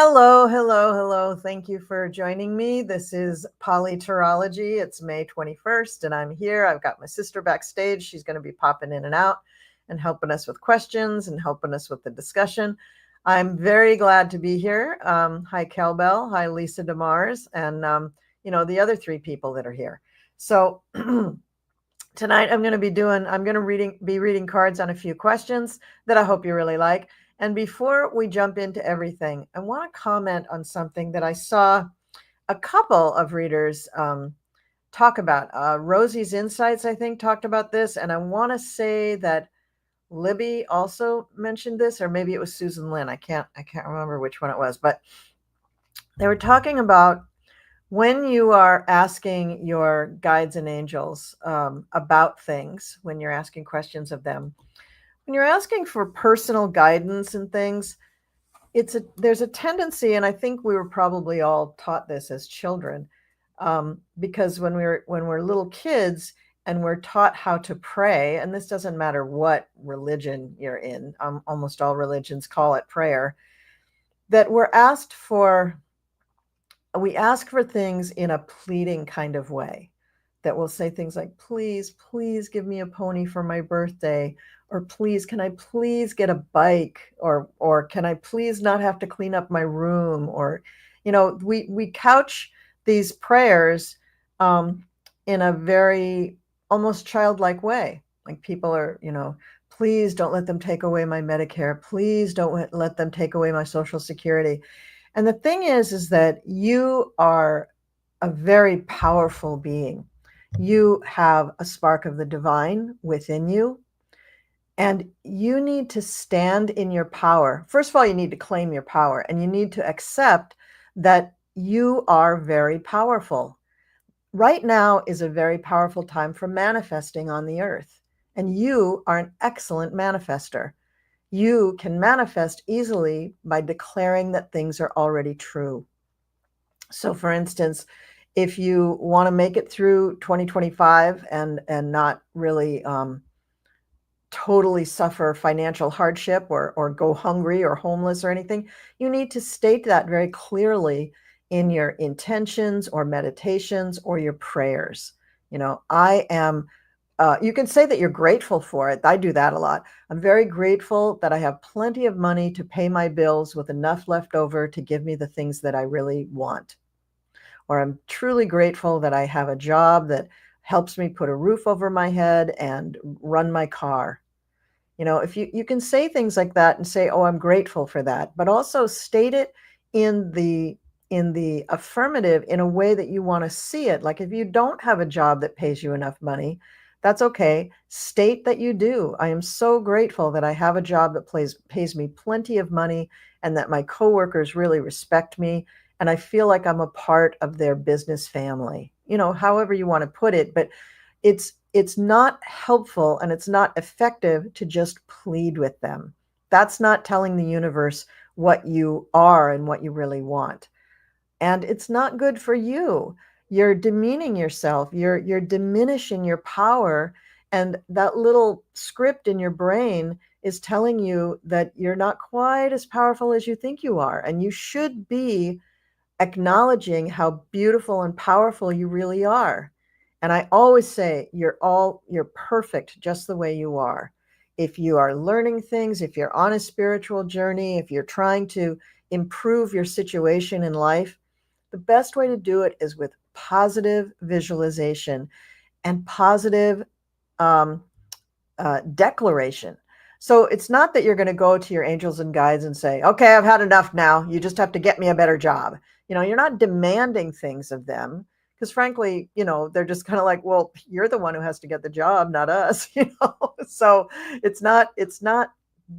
Hello, hello, hello. Thank you for joining me. This is Politarology. It's May 21st, and I'm here. I've got my sister backstage. She's going to be popping in and out and helping us with questions and helping us with the discussion. I'm very glad to be here. Hi, Kel Bell. Hi, Lisa DeMars, and the other three people that are here. So tonight I'm going to be reading cards on a few questions that I hope you really like. And before we jump into everything, I want to comment on something that I saw a couple of readers talk about. Rosie's Insights, I think, talked about this. And I want to say that Libby also mentioned this, or maybe it was Susan Lynn. I can't remember which one it was, but they were talking about when you are asking your guides and angels about things, when you're asking questions of them, when you're asking for personal guidance and things, there's a tendency, and I think we were probably all taught this as children, because when we're little kids and we're taught how to pray, and this doesn't matter what religion you're in, almost all religions call it prayer, that we ask for things in a pleading kind of way, that we'll say things like, please, please give me a pony for my birthday, or please, can I please get a bike, or can I please not have to clean up my room? Or, we couch these prayers in a very almost childlike way. Like people are, please don't let them take away my Medicare. Please don't let them take away my Social Security. And the thing is that you are a very powerful being. You have a spark of the divine within you, and you need to stand in your power. First of all, you need to claim your power, and you need to accept that you are very powerful. Right now is a very powerful time for manifesting on the earth, and you are an excellent manifester. You can manifest easily by declaring that things are already true. So, for instance, if you want to make it through 2025 and not really totally suffer financial hardship or go hungry or homeless or anything, you need to state that very clearly in your intentions or meditations or your prayers. I am, you can say that you're grateful for it. I do that a lot. I'm very grateful that I have plenty of money to pay my bills with enough left over to give me the things that I really want. Or I'm truly grateful that I have a job that helps me put a roof over my head and run my car. If you can say things like that and say, oh, I'm grateful for that, but also state it in the affirmative in a way that you want to see it. Like if you don't have a job that pays you enough money, that's okay. State that you do. I am so grateful that I have a job that pays me plenty of money and that my coworkers really respect me. And I feel like I'm a part of their business family, however you want to put it. But it's not helpful and it's not effective to just plead with them. That's not telling the universe what you are and what you really want. And it's not good for you. You're demeaning yourself. You're diminishing your power. And that little script in your brain is telling you that you're not quite as powerful as you think you are. And you should be acknowledging how beautiful and powerful you really are. And I always say, you're perfect just the way you are. If you are learning things, if you're on a spiritual journey, if you're trying to improve your situation in life, the best way to do it is with positive visualization and positive declaration. So it's not that you're going to go to your angels and guides and say, okay, I've had enough now. You just have to get me a better job. You're not demanding things of them because frankly, they're just kind of like, well, you're the one who has to get the job, not us, So it's not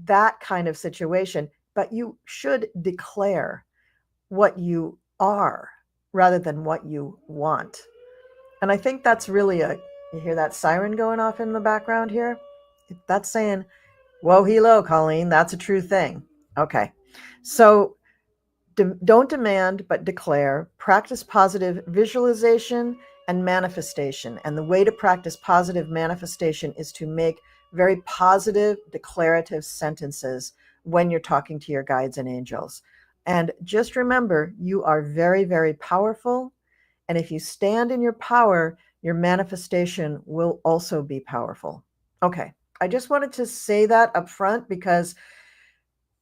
that kind of situation, but you should declare what you are rather than what you want. And I think that's really you hear that siren going off in the background here? That's saying, whoa, hello, Colleen, that's a true thing. Okay. So don't demand, but declare. Practice positive visualization and manifestation. And the way to practice positive manifestation is to make very positive declarative sentences when you're talking to your guides and angels. And just remember, you are very, very powerful. And if you stand in your power, your manifestation will also be powerful. Okay. I just wanted to say that up front because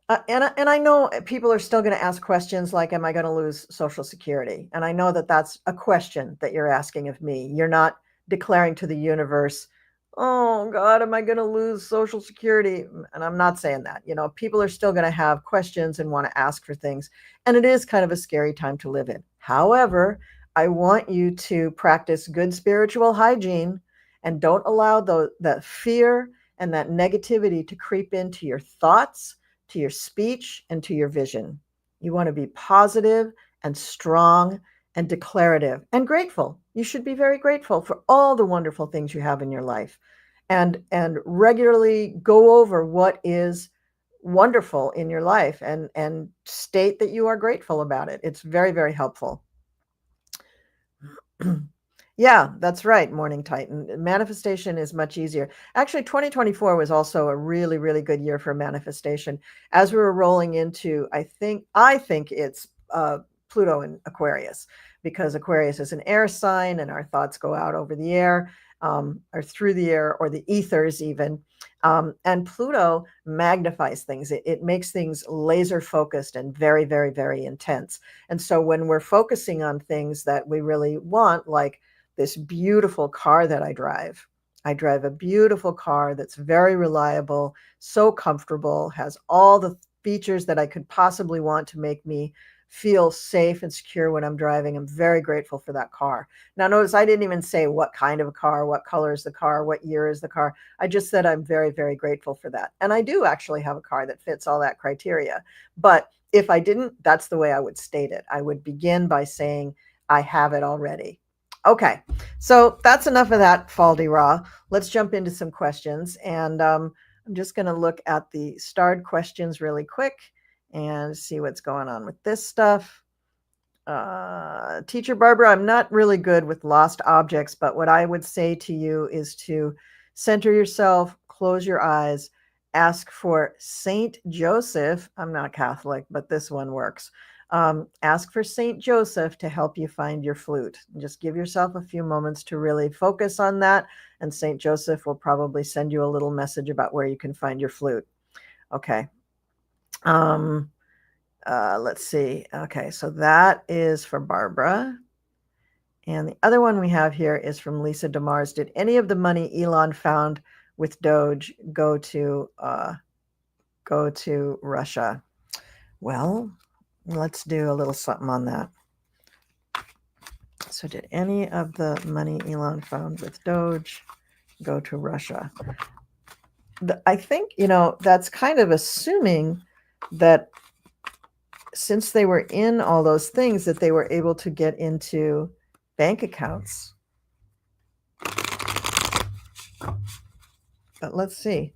and I know people are still going to ask questions like, am I going to lose Social Security? And I know that that's a question that you're asking of me. You're not declaring to the universe, oh God, am I going to lose Social Security? And I'm not saying that. People are still going to have questions and want to ask for things. And it is kind of a scary time to live in. However, I want you to practice good spiritual hygiene and don't allow that fear and that negativity to creep into your thoughts, to your speech, and to your vision. You want to be positive and strong and declarative and grateful. You should be very grateful for all the wonderful things you have in your life, and regularly go over what is wonderful in your life and state that you are grateful about it. It's very, very helpful. Yeah, that's right, Morning Titan. Manifestation is much easier. Actually, 2024 was also a really, really good year for manifestation. As we were rolling into, I think it's Pluto in Aquarius, because Aquarius is an air sign and our thoughts go out over the air, or through the air, or the ethers even. And Pluto magnifies things. It makes things laser focused and very, very, very intense. And so when we're focusing on things that we really want, like this beautiful car that I drive a beautiful car that's very reliable, so comfortable, has all the features that I could possibly want to make me feel safe and secure when I'm driving. I'm very grateful for that car. Now, notice I didn't even say what kind of a car, what color is the car, what year is the car. I just said I'm very, very grateful for that. And I do actually have a car that fits all that criteria. But if I didn't, that's the way I would state it. I would begin by saying, I have it already. Okay, so that's enough of that Faldi Ra. Let's jump into some questions. And I'm just going to look at the starred questions really quick and see what's going on with this stuff. Teacher Barbara, I'm not really good with lost objects, but what I would say to you is to center yourself, close your eyes, ask for Saint Joseph. I'm not Catholic, but this one works. Ask for Saint Joseph to help you find your flute. Just give yourself a few moments to really focus on that, and Saint Joseph will probably send you a little message about where you can find your flute. Okay. Let's see. Okay, so that is for Barbara. And the other one we have here is from Lisa DeMars. Did any of the money Elon found with Doge go to Russia? Well, let's do a little something on that. So did any of the money Elon found with Doge go to Russia? I think, that's kind of assuming that since they were in all those things, that they were able to get into bank accounts. But let's see.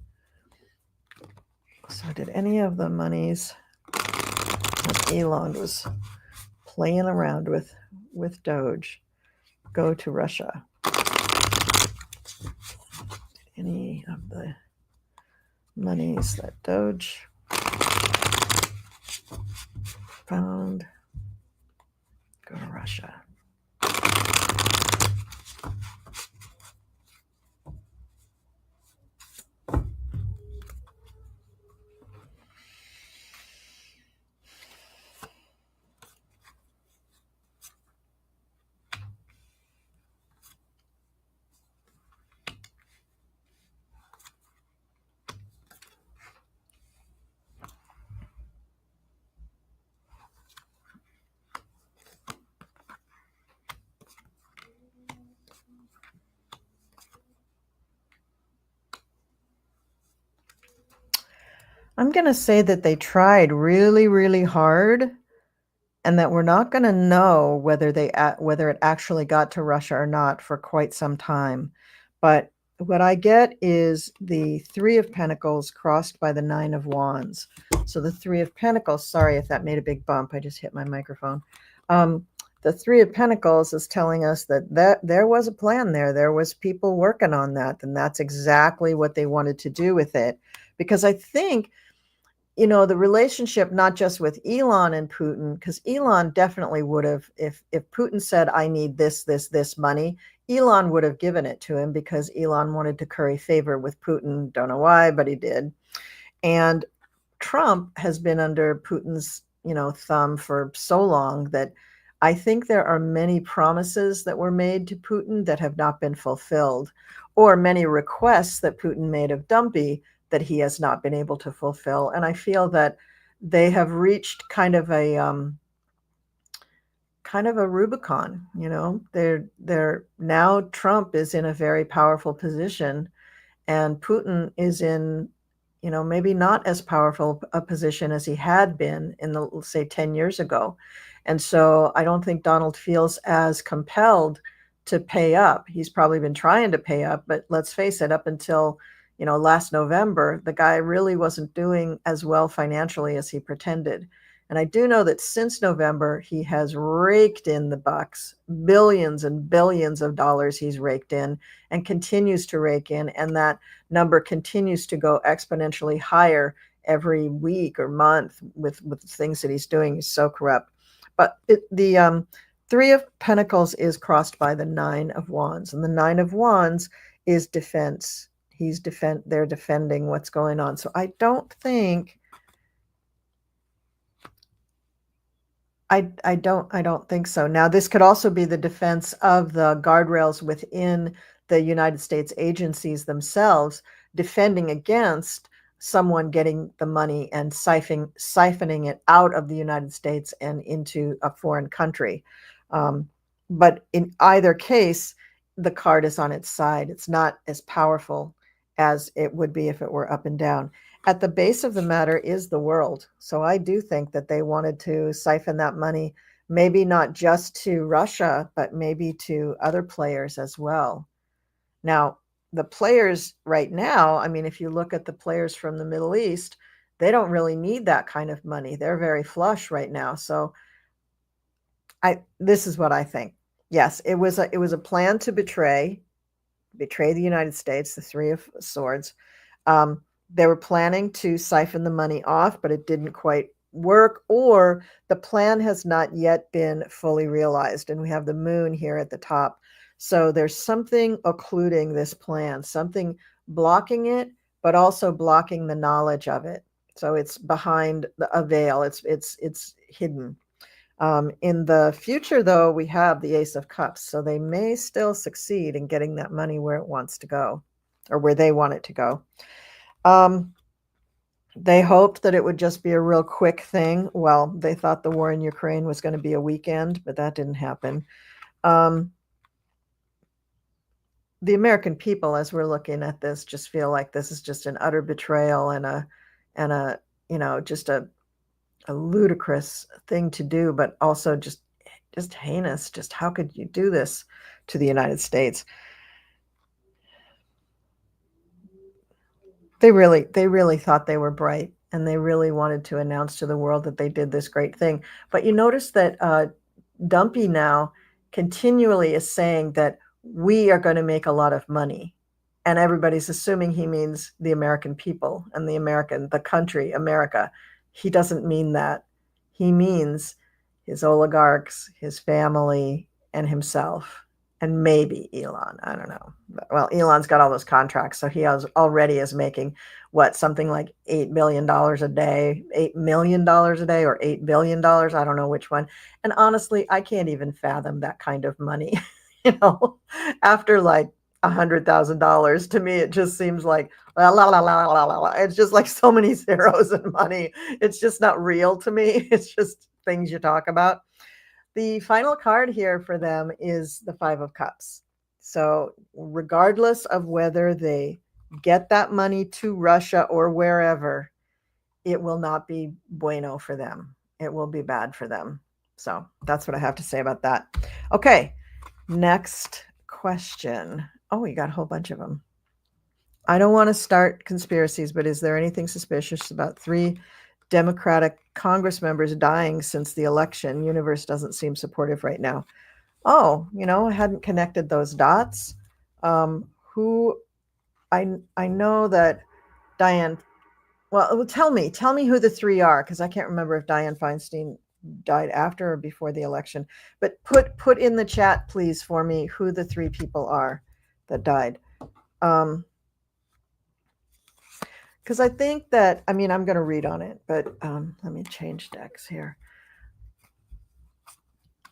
So did any of the monies that Elon was playing around with Doge go to Russia? Did any of the monies that Doge found go to Russia? I'm going to say that they tried really, really hard, and that we're not going to know whether it actually got to Russia or not for quite some time. But what I get is the Three of Pentacles crossed by the Nine of Wands. So the Three of Pentacles, sorry if that made a big bump, I just hit my microphone. The Three of Pentacles is telling us that there was a plan there. There was people working on that, and that's exactly what they wanted to do with it. Because I think the relationship, not just with Elon and Putin, because Elon definitely would have, if Putin said, I need this money, Elon would have given it to him because Elon wanted to curry favor with Putin. Don't know why, but he did. And Trump has been under Putin's, thumb for so long that I think there are many promises that were made to Putin that have not been fulfilled, or many requests that Putin made of Dumpy that he has not been able to fulfill. And I feel that they have reached kind of a Rubicon. They're now, Trump is in a very powerful position, and Putin is in, maybe not as powerful a position as he had been in the, say, 10 years ago. And so I don't think Donald feels as compelled to pay up. He's probably been trying to pay up, but let's face it, up until, last November, the guy really wasn't doing as well financially as he pretended. And I do know that since November, he has raked in the bucks, billions and billions of dollars he's raked in and continues to rake in. And that number continues to go exponentially higher every week or month with things that he's doing. He's so corrupt. But the Three of Pentacles is crossed by the Nine of Wands. And the Nine of Wands is defense. They're defending what's going on. So I don't think... I don't think so. Now, this could also be the defense of the guardrails within the United States agencies themselves, defending against someone getting the money and siphoning it out of the United States and into a foreign country. But in either case, the card is on its side. It's not as powerful as it would be if it were up and down. At the base of the matter is the world. So I do think that they wanted to siphon that money, maybe not just to Russia, but maybe to other players as well. Now, the players right now, I mean, if you look at the players from the Middle East, they don't really need that kind of money. They're very flush right now. So this is what I think. Yes, it was a plan to betray the United States, the Three of Swords. They were planning to siphon the money off, but it didn't quite work, or the plan has not yet been fully realized. And we have the moon here at the top. So there's something occluding this plan, something blocking it, but also blocking the knowledge of it. So it's behind a veil. It's hidden. In the future, though, we have the Ace of Cups. So they may still succeed in getting that money where it wants to go, or where they want it to go. They hoped that it would just be a real quick thing. Well, they thought the war in Ukraine was going to be a weekend, but that didn't happen. The American people, as we're looking at this, just feel like this is just an utter betrayal and a just a ludicrous thing to do, but also just heinous. Just how could you do this to the United States? They really thought they were bright, and they really wanted to announce to the world that they did this great thing. But you notice that Dumpy now continually is saying that we are going to make a lot of money. And everybody's assuming he means the American people and the country, America. He doesn't mean that. He means his oligarchs, his family, and himself. And maybe Elon, I don't know. Well, Elon's got all those contracts, so he already is making something like $8 billion a day, $8 million a day, or $8 billion. I don't know which one. And honestly, I can't even fathom that kind of money. After like $100,000, to me, it just seems like la la la la la la. It's just like so many zeros in money. It's just not real to me. It's just things you talk about. The final card here for them is the Five of Cups. So regardless of whether they get that money to Russia or wherever, it will not be bueno for them. It will be bad for them. So that's what I have to say about that. Okay, next question. Oh, we got a whole bunch of them. I don't want to start conspiracies, but is there anything suspicious about 3 Democratic Congress members dying since the election? Universe doesn't seem supportive right now. Oh, I hadn't connected those dots. I know that Dianne Well, tell me who the three are, because I can't remember if Dianne Feinstein died after or before the election. But put in the chat, please, for me, who the three people are that died. Because I think that, I mean, I'm going to read on it, but let me change decks here.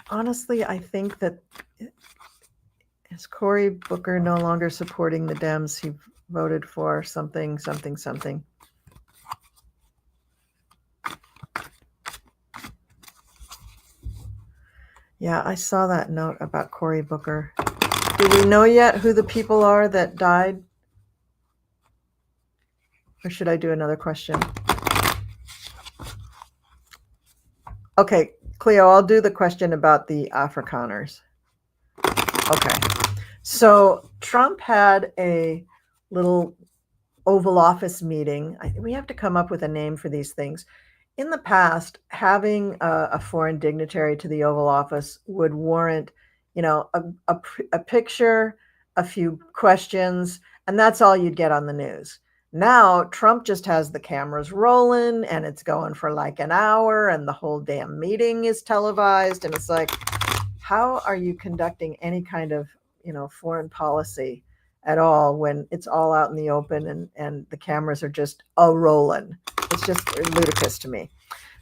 Honestly, I think that is Cory Booker no longer supporting the Dems? He voted for something. Yeah, I saw that note about Cory Booker. Do we know yet who the people are that died? Or should I do another question? Okay, Cleo, I'll do the question about the Afrikaners. Okay. So Trump had a little Oval Office meeting. We have to come up with a name for these things. In the past, having a foreign dignitary to the Oval Office would warrant, a picture, a few questions, and that's all you'd get on the news. Now, Trump just has the cameras rolling and it's going for like an hour and the whole damn meeting is televised. And it's like, how are you conducting any kind of, foreign policy at all when it's all out in the open and the cameras are just rolling? It's just ludicrous to me.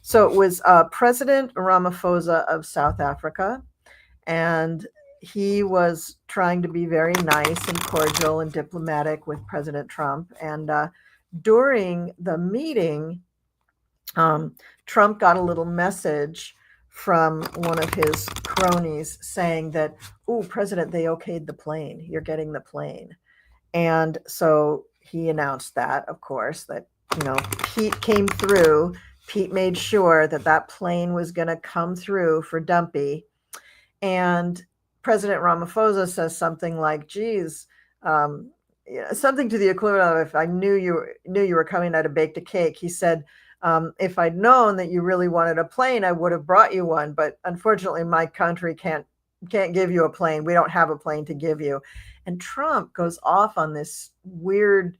So it was President Ramaphosa of South Africa, and he was trying to be very nice and cordial and diplomatic with President Trump. And during the meeting, Trump got a little message from one of his cronies saying that, "Oh, President, they okayed the plane. You're getting the plane." And so he announced that, of course, that, Pete came through. Pete made sure that that plane was going to come through for Dumpy. And President Ramaphosa says something like, geez, something to the equivalent of, if I knew you were coming, I'd have baked a cake. He said, if I'd known that you really wanted a plane, I would have brought you one. But unfortunately, my country can't give you a plane. We don't have a plane to give you. And Trump goes off on this weird,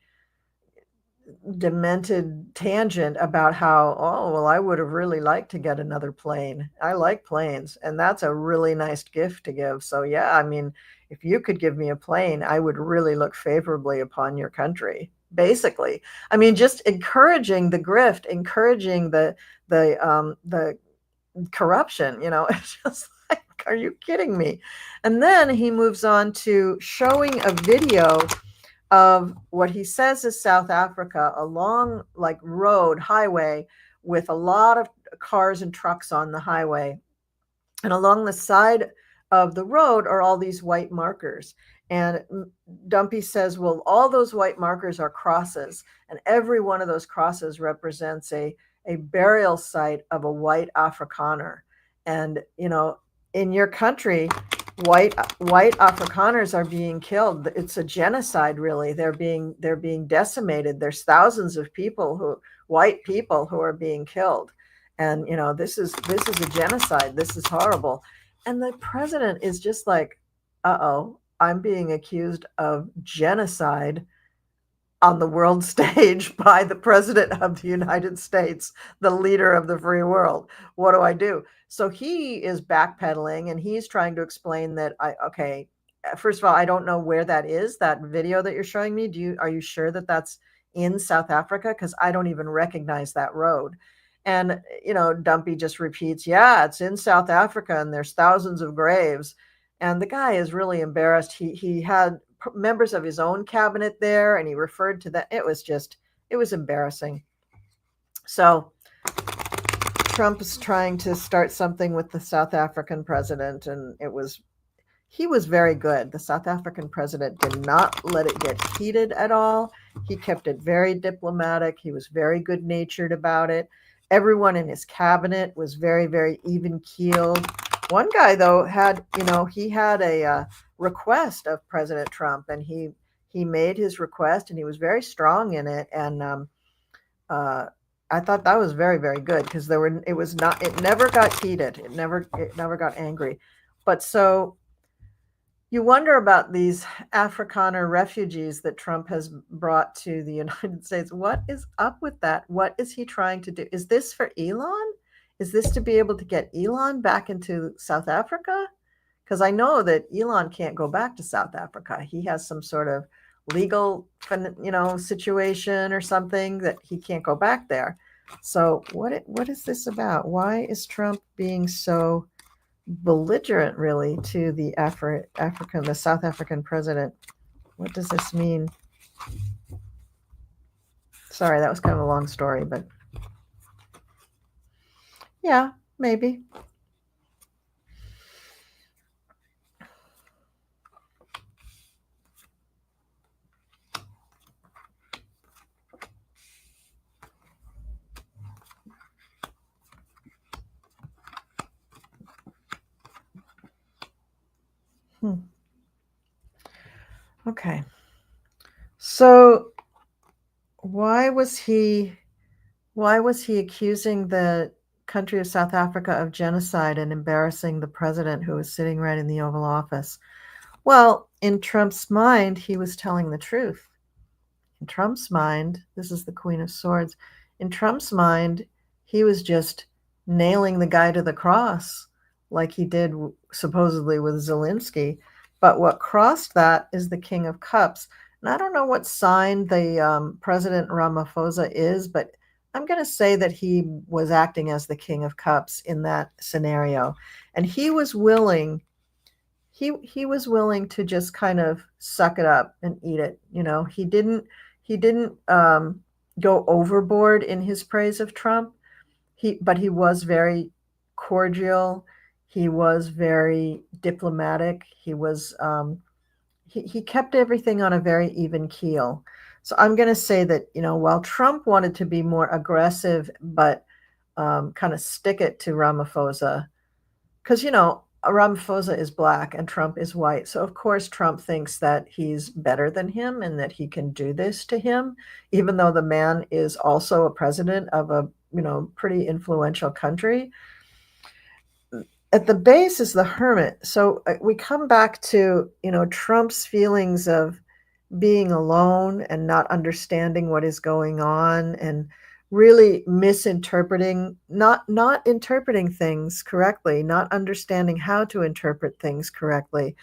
demented tangent about how, oh, well, I would have really liked to get another plane. I like planes, and that's a really nice gift to give. So yeah, I mean, if you could give me a plane, I would really look favorably upon your country. Basically, I mean, just encouraging the grift, encouraging the corruption. It's just like, are you kidding me? And then he moves on to showing a video of what he says is South Africa, a long like highway with a lot of cars and trucks on the highway. And along the side of the road are all these white markers. And Dumpy says, well, all those white markers are crosses. And every one of those crosses represents a burial site of a white Afrikaner. And, in your country, white Afrikaners are being killed. It's a genocide, really. They're being decimated. There's thousands of white people who are being killed. And, this is a genocide. This is horrible. And the president is just like, uh-oh, I'm being accused of genocide on the world stage by the president of the United States, the leader of the free world. What do I do? So he is backpedaling and he's trying to explain that first of all, I don't know where that is, that video that you're showing me. Are you sure that that's in South Africa? Because I don't even recognize that road. And, Dumpy just repeats, yeah, it's in South Africa and there's thousands of graves. And the guy is really embarrassed. He had members of his own cabinet there and he referred to that. It was embarrassing. So Trump is trying to start something with the South African president, and he was very good. The South African president did not let it get heated at all. He kept it very diplomatic. He was very good-natured about it. Everyone in his cabinet was very, very even-keeled. One guy, though, had a request of President Trump, and he made his request, and he was very strong in it. And I thought that was very, very good because it never got heated. It never got angry. But so You wonder about these Afrikaner refugees that Trump has brought to the United States. What is up with that? What is he trying to do? Is this for Elon? Is this to be able to get Elon back into South Africa? Because I know that Elon can't go back to South Africa. He has some sort of legal, situation or something that he can't go back there. So what is this about? Why is Trump being so belligerent, really, to the the South African president? What does this mean? Sorry, that was kind of a long story, but yeah, maybe. Okay. So why was he accusing the country of South Africa of genocide and embarrassing the president who was sitting right in the Oval Office? Well, in Trump's mind, he was telling the truth. In Trump's mind, this is the Queen of Swords. In Trump's mind, he was just nailing the guy to the cross like he did supposedly with Zelensky. But what crossed that is the King of Cups. And I don't know what sign the President Ramaphosa is, but I'm going to say that he was acting as the King of Cups in that scenario. And he was willing to just kind of suck it up and eat it. He didn't go overboard in his praise of Trump. But he was very cordial. He was very diplomatic. He kept everything on a very even keel. So I'm going to say that, while Trump wanted to be more aggressive, but kind of stick it to Ramaphosa, because, Ramaphosa is black and Trump is white. So, of course, Trump thinks that he's better than him and that he can do this to him, even though the man is also a president of a, pretty influential country. At the base is the hermit. So we come back to, Trump's feelings of being alone and not understanding what is going on and really misinterpreting, not interpreting things correctly, not understanding how to interpret things correctly.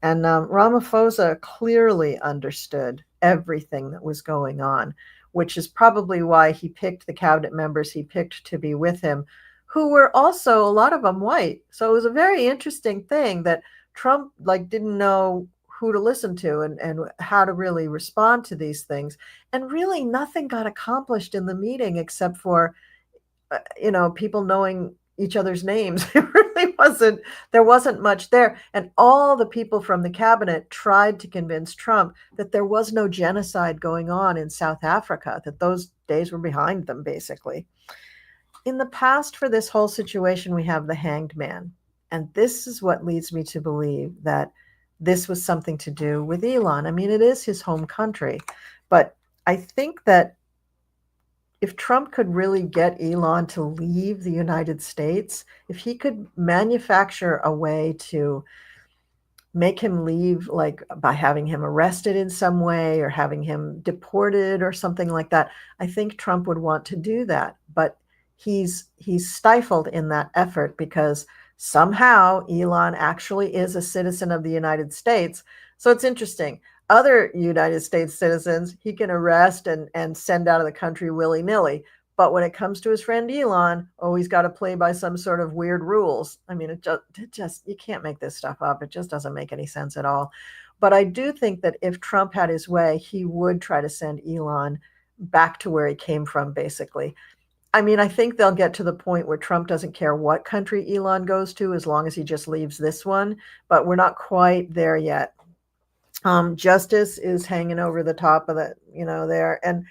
And Ramaphosa clearly understood everything that was going on, which is probably why he picked the cabinet members he picked to be with him, who were also, a lot of them, white. So it was a very interesting thing that Trump didn't know who to listen to and how to really respond to these things. And really nothing got accomplished in the meeting except for, people knowing each other's names. It really there wasn't much there. And all the people from the cabinet tried to convince Trump that there was no genocide going on in South Africa, that those days were behind them, basically. In the past, for this whole situation, we have the Hanged Man. And this is what leads me to believe that this was something to do with Elon. I mean, it is his home country. But I think that if Trump could really get Elon to leave the United States, if he could manufacture a way to make him leave, like by having him arrested in some way or having him deported or something like that, I think Trump would want to do that. But he's stifled in that effort because somehow Elon actually is a citizen of the United States. So it's interesting. Other United States citizens he can arrest and send out of the country willy-nilly. But when it comes to his friend Elon, he's got to play by some sort of weird rules. I mean, it just you can't make this stuff up. It just doesn't make any sense at all. But I do think that if Trump had his way, he would try to send Elon back to where he came from, basically. I mean, I think they'll get to the point where Trump doesn't care what country Elon goes to as long as he just leaves this one. But we're not quite there yet. Justice is hanging over the top of that, there. And,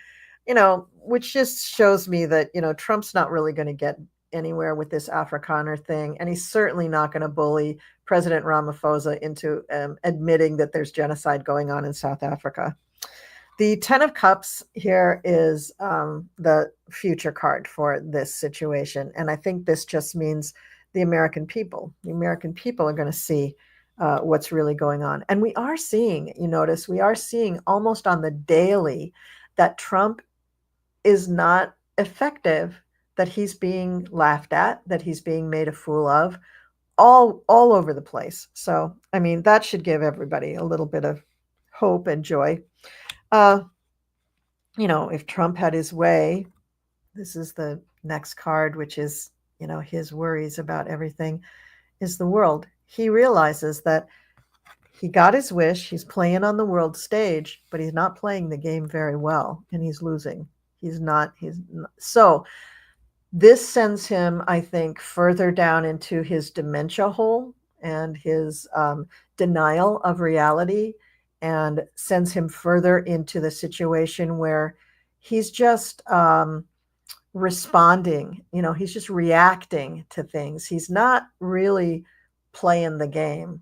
which just shows me that, Trump's not really going to get anywhere with this Afrikaner thing. And he's certainly not going to bully President Ramaphosa into admitting that there's genocide going on in South Africa. The 10 of Cups here is the future card for this situation. And I think this just means the American people. The American people are going to see what's really going on. And we are seeing, you notice, we are seeing almost on the daily that Trump is not effective, that he's being laughed at, that he's being made a fool of, all over the place. So, I mean, that should give everybody a little bit of hope and joy. Uh, if Trump had his way, this is the next card, which is, his worries about everything, is the world. He realizes that he got his wish. He's playing on the world stage, but he's not playing the game very well, and he's losing. So this sends him, I think, further down into his dementia hole and his denial of reality, and sends him further into the situation where he's just responding. He's just reacting to things. He's not really playing the game.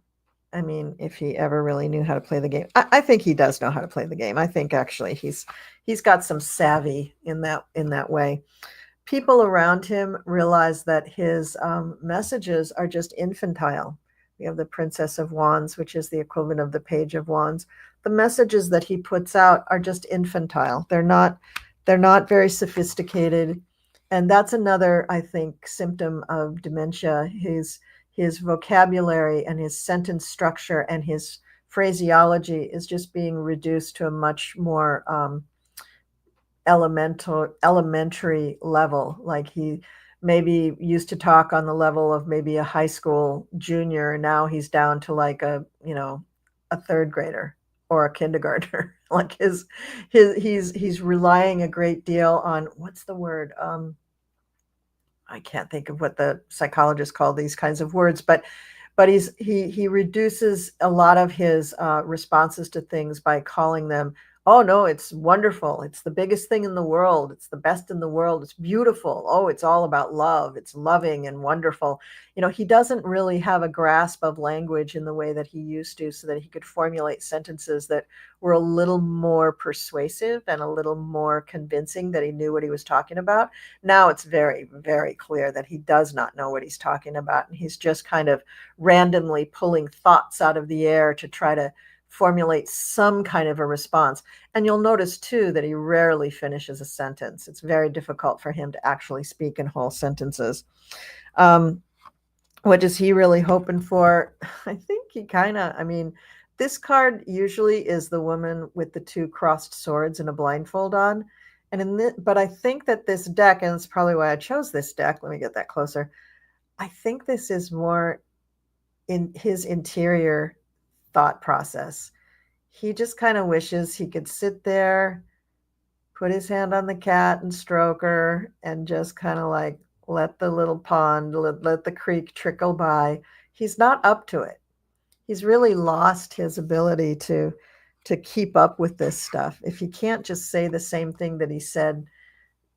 I mean, if he ever really knew how to play the game, I think he does know how to play the game. I think actually he's got some savvy in that way. People around him realize that his messages are just infantile. We have the Princess of Wands, which is the equivalent of the Page of Wands. The messages that he puts out are just infantile. They're not very sophisticated. And that's another, I think, symptom of dementia. His vocabulary and his sentence structure and his phraseology is just being reduced to a much more elementary level. Like he maybe used to talk on the level of maybe a high school junior, and now he's down to like a third grader or a kindergartner. Like he's relying a great deal on, what's the word? I can't think of what the psychologists call these kinds of words, but he reduces a lot of his responses to things by calling them, oh no, it's wonderful, it's the biggest thing in the world, it's the best in the world, it's beautiful, oh, it's all about love, it's loving and wonderful. He doesn't really have a grasp of language in the way that he used to, so that he could formulate sentences that were a little more persuasive and a little more convincing that he knew what he was talking about. Now it's very, very clear that he does not know what he's talking about, and he's just kind of randomly pulling thoughts out of the air to try to formulate some kind of a response. And you'll notice too that he rarely finishes a sentence. It's very difficult for him to actually speak in whole sentences. What is he really hoping for? I think he this card usually is the woman with the two crossed swords and a blindfold on. But I think that this deck, and it's probably why I chose this deck, let me get that closer. I think this is more in his interior thought process. He just kind of wishes he could sit there, put his hand on the cat and stroke her, and just kind of like let the little pond, let the creek trickle by. He's not up to it. He's really lost his ability to keep up with this stuff. If he can't just say the same thing that he said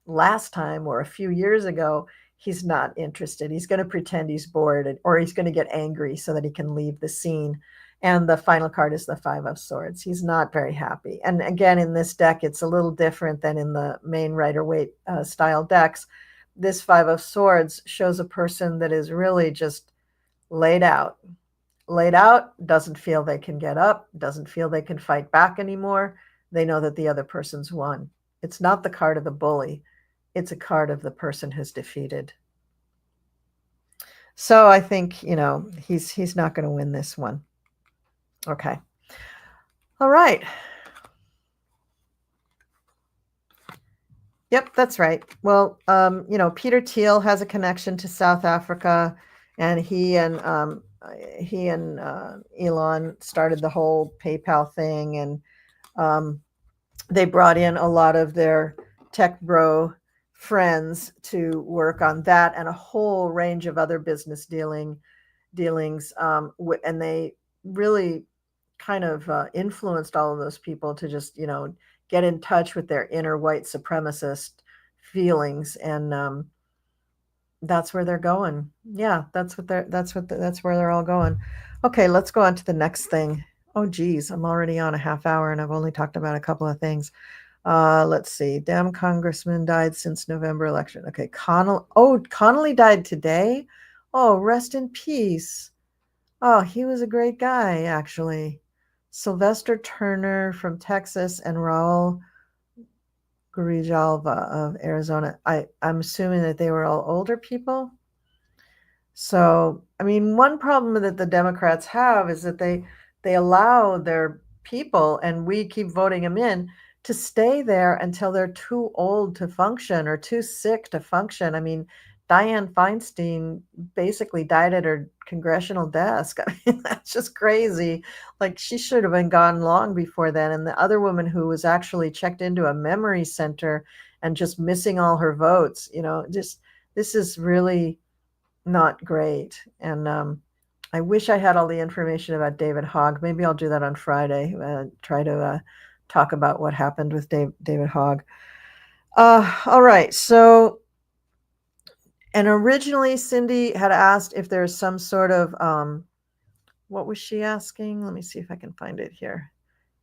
last time or a few years ago, he's not interested. He's going to pretend he's bored, or he's going to get angry so that he can leave the scene. And the final card is the Five of Swords. He's not very happy. And again, in this deck, it's a little different than in the main Rider-Waite style decks. This Five of Swords shows a person that is really just laid out, doesn't feel they can get up, doesn't feel they can fight back anymore. They know that the other person's won. It's not the card of the bully. It's a card of the person who's defeated. So I think, he's not going to win this one. Okay. All right. Yep, that's right. Well, Peter Thiel has a connection to South Africa, and he and Elon started the whole PayPal thing, and they brought in a lot of their tech bro friends to work on that and a whole range of other business dealings, and they really kind of influenced all of those people to just get in touch with their inner white supremacist feelings, and that's where they're going. Yeah, that's where they're all going. Okay, let's go on to the next thing. Oh geez, I'm already on a half hour and I've only talked about a couple of things. Let's see. Damn congressman died since November election. Okay, Connolly died today. Oh, rest in peace. Oh, he was a great guy, actually. Sylvester Turner from Texas and Raul Grijalva of Arizona. I'm assuming that they were all older people. So, I mean, one problem that the Democrats have is that they allow their people, and we keep voting them in, to stay there until they're too old to function or too sick to function. I mean, Dianne Feinstein basically died at her congressional desk. I mean, that's just crazy. Like, she should have been gone long before then. And the other woman who was actually checked into a memory center and just missing all her votes, just this is really not great. And I wish I had all the information about David Hogg. Maybe I'll do that on Friday. Try to talk about what happened with David Hogg. All right. So, and originally Cindy had asked if there's some sort of, what was she asking? Let me see if I can find it here.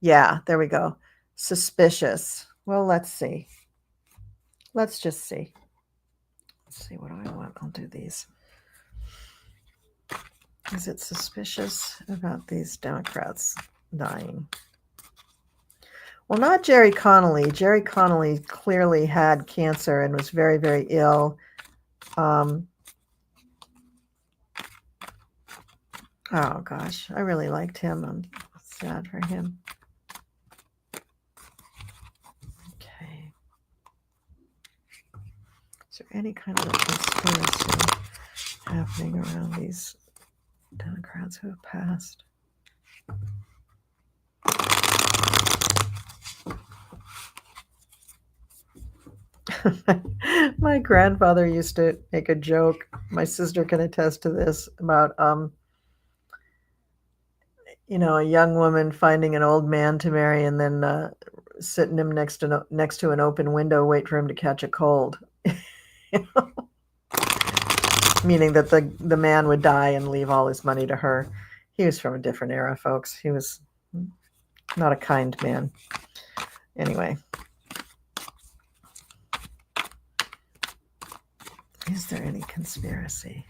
Yeah, there we go. Suspicious. Well, let's see. Let's just see. Let's see, what do I want? I'll do these. Is it suspicious about these Democrats dying? Well, not Jerry Connolly. Jerry Connolly clearly had cancer and was very, very ill. Oh, gosh. I really liked him. I'm sad for him. Okay. Is there any kind of a conspiracy happening around these Democrats who have passed? My grandfather used to make a joke. My sister can attest to this about a young woman finding an old man to marry and then sitting him next to an open window, wait for him to catch a cold. Meaning that the man would die and leave all his money to her. He was from a different era, folks. He was not a kind man. Anyway. Is there any conspiracy?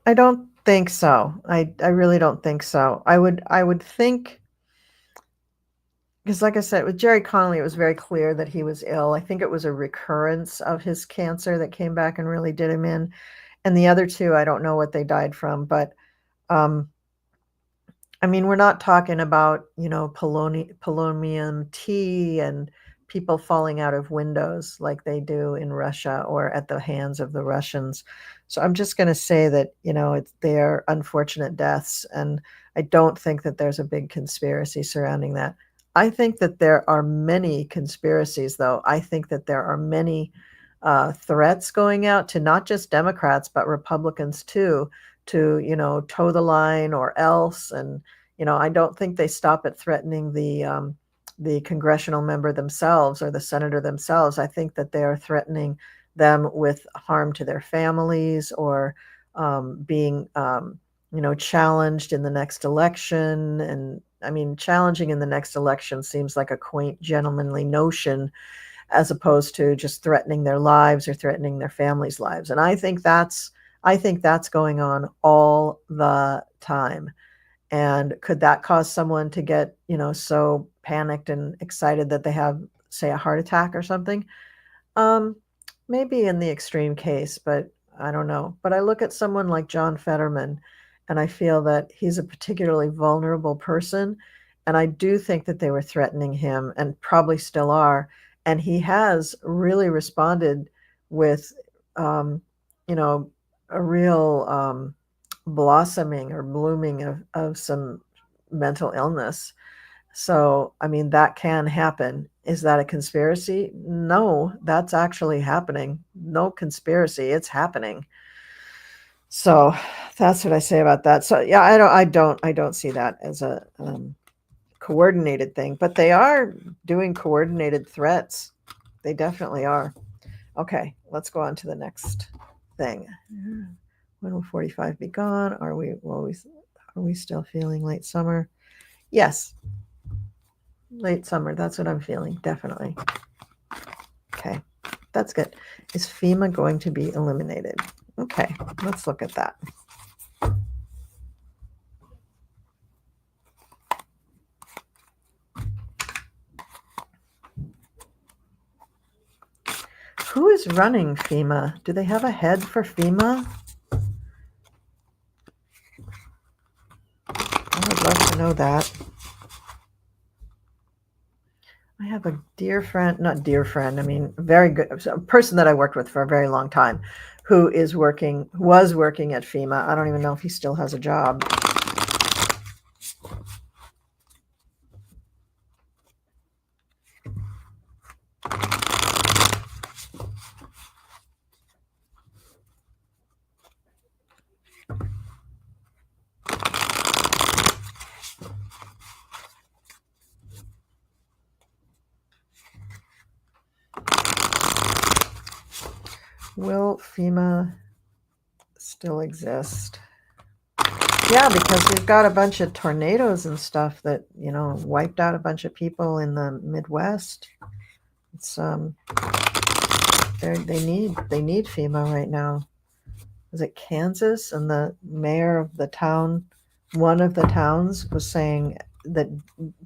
I don't think so. I really don't think so. I would think, because like I said, with Jerry Connolly, it was very clear that he was ill. I think it was a recurrence of his cancer that came back and really did him in. And the other two, I don't know what they died from, but I mean, we're not talking about, polonium tea and people falling out of windows like they do in Russia or at the hands of the Russians. So I'm just going to say that, they're unfortunate deaths. And I don't think that there's a big conspiracy surrounding that. I think that there are many conspiracies, though. I think that there are many threats going out to not just Democrats, but Republicans too, to, toe the line or else. And, I don't think they stop at threatening the congressional member themselves or the senator themselves. I think that they are threatening them with harm to their families or being, challenged in the next election. And I mean, challenging in the next election seems like a quaint, gentlemanly notion as opposed to just threatening their lives or threatening their families' lives. And I think that's going on all the time. And could that cause someone to get, so panicked and excited that they have, say, a heart attack or something? Um, Maybe in the extreme case, but I don't know. But I look at someone like John Fetterman, and I feel that he's a particularly vulnerable person. And I do think that they were threatening him and probably still are. And he has really responded with, um, you know, a real blossoming or blooming of some mental illness. So, I mean, that can happen. Is that a conspiracy? No, that's actually happening. No conspiracy, it's happening. So that's what I say about that. So yeah, I don't see that as a coordinated thing, but they are doing coordinated threats. They definitely are. Okay, let's go on to the next thing. When will 45 be gone? Are we still feeling late summer? Yes, late summer. That's what I'm feeling. Definitely. Okay, that's good. Is FEMA going to be eliminated? Okay, let's look at that. Who is running FEMA? Do they have a head for FEMA? I would love to know that. I have a dear friend, not dear friend, I mean, very good, a person that I worked with for a very long time who was working at FEMA. I don't even know if he still has a job. Will FEMA still exist? Yeah, because we've got a bunch of tornadoes and stuff that, wiped out a bunch of people in the Midwest. It's they need FEMA right now. Was it Kansas? And the mayor of the town, one of the towns, was saying that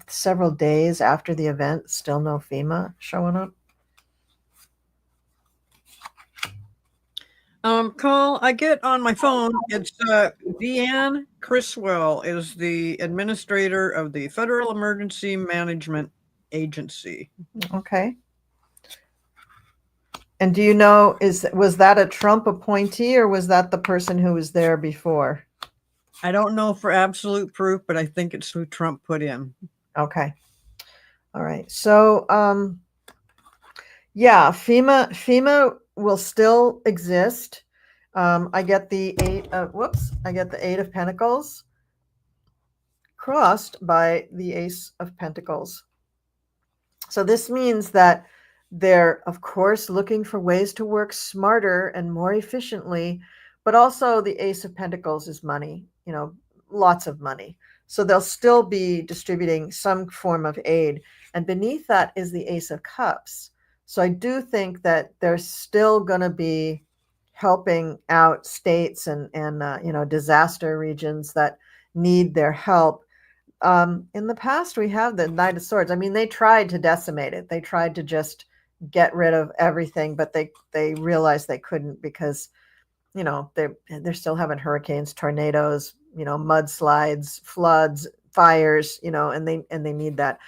several days after the event, still no FEMA showing up. Call I get on my phone. It's Deanne Criswell is the administrator of the Federal Emergency Management Agency. Okay. And do you know, was that a Trump appointee or was that the person who was there before? I don't know for absolute proof, but I think it's who Trump put in. Okay. All right. So, yeah, FEMA will still exist. I get the Eight of Pentacles crossed by the Ace of Pentacles. So this means that they're, of course, looking for ways to work smarter and more efficiently, but also the Ace of Pentacles is money, lots of money. So they'll still be distributing some form of aid. And beneath that is the Ace of Cups. So I do think that they're still going to be helping out states and disaster regions that need their help. In the past, we have the Knight of Swords. I mean, they tried to decimate it. They tried to just get rid of everything, but they realized they couldn't because, they're still having hurricanes, tornadoes, mudslides, floods, fires, and they need that.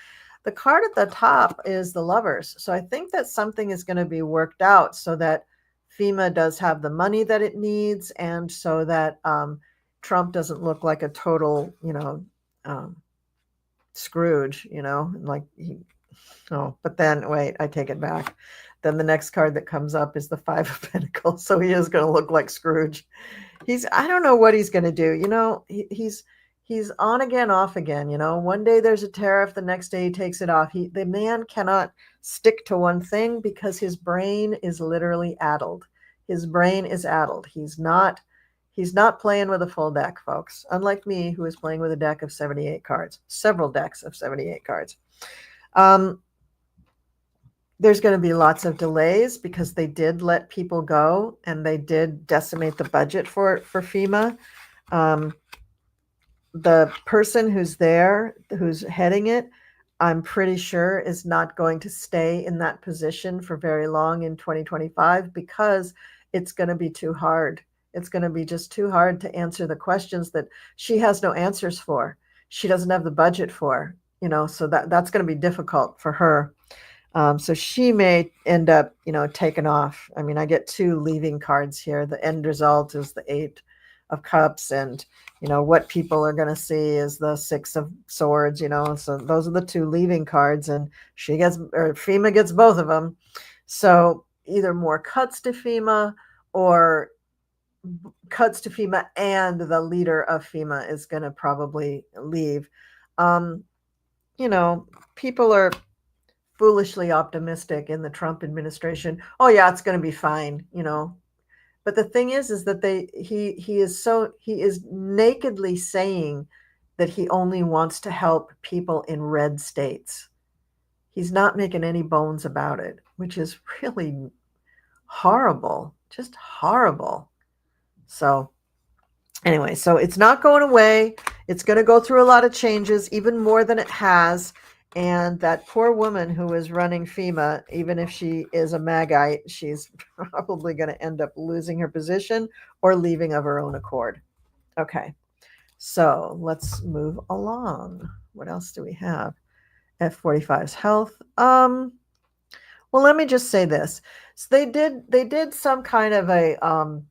The card at the top is the Lovers. So I think that something is going to be worked out so that FEMA does have the money that it needs, and so that Trump doesn't look like a total, Scrooge, but then wait, I take it back. Then the next card that comes up is the Five of Pentacles. So he is going to look like Scrooge. I don't know what he's going to do. He's on again, off again. One day there's a tariff, the next day he takes it off. The man cannot stick to one thing because his brain is literally addled. His brain is addled. He's not playing with a full deck, folks. Unlike me, who is playing with a deck of 78 cards, several decks of 78 cards. There's going to be lots of delays because they did let people go and they did decimate the budget for FEMA. The person who's there, who's heading it, I'm pretty sure is not going to stay in that position for very long in 2025 because it's going to be too hard. It's going to be just too hard to answer the questions that she has no answers for. She doesn't have the budget for, so that's going to be difficult for her. So she may end up, taking off. I mean, I get two leaving cards here. The end result is the Eight of Cups, and what people are going to see is the Six of Swords. So those are the two leaving cards, and FEMA gets both of them. So either more cuts to FEMA, or cuts to FEMA and the leader of FEMA is going to probably leave. People are foolishly optimistic in the Trump administration. Oh yeah, it's going to be fine. But the thing is that he is nakedly saying that he only wants to help people in red states. He's not making any bones about it, which is really horrible, just horrible. So anyway, so it's not going away. It's going to go through a lot of changes, even more than it has. And that poor woman who is running FEMA, even if she is a Magite, she's probably going to end up losing her position or leaving of her own accord. Okay, so let's move along. What else do we have? F45's health. Well, let me just say this. So they did some kind of a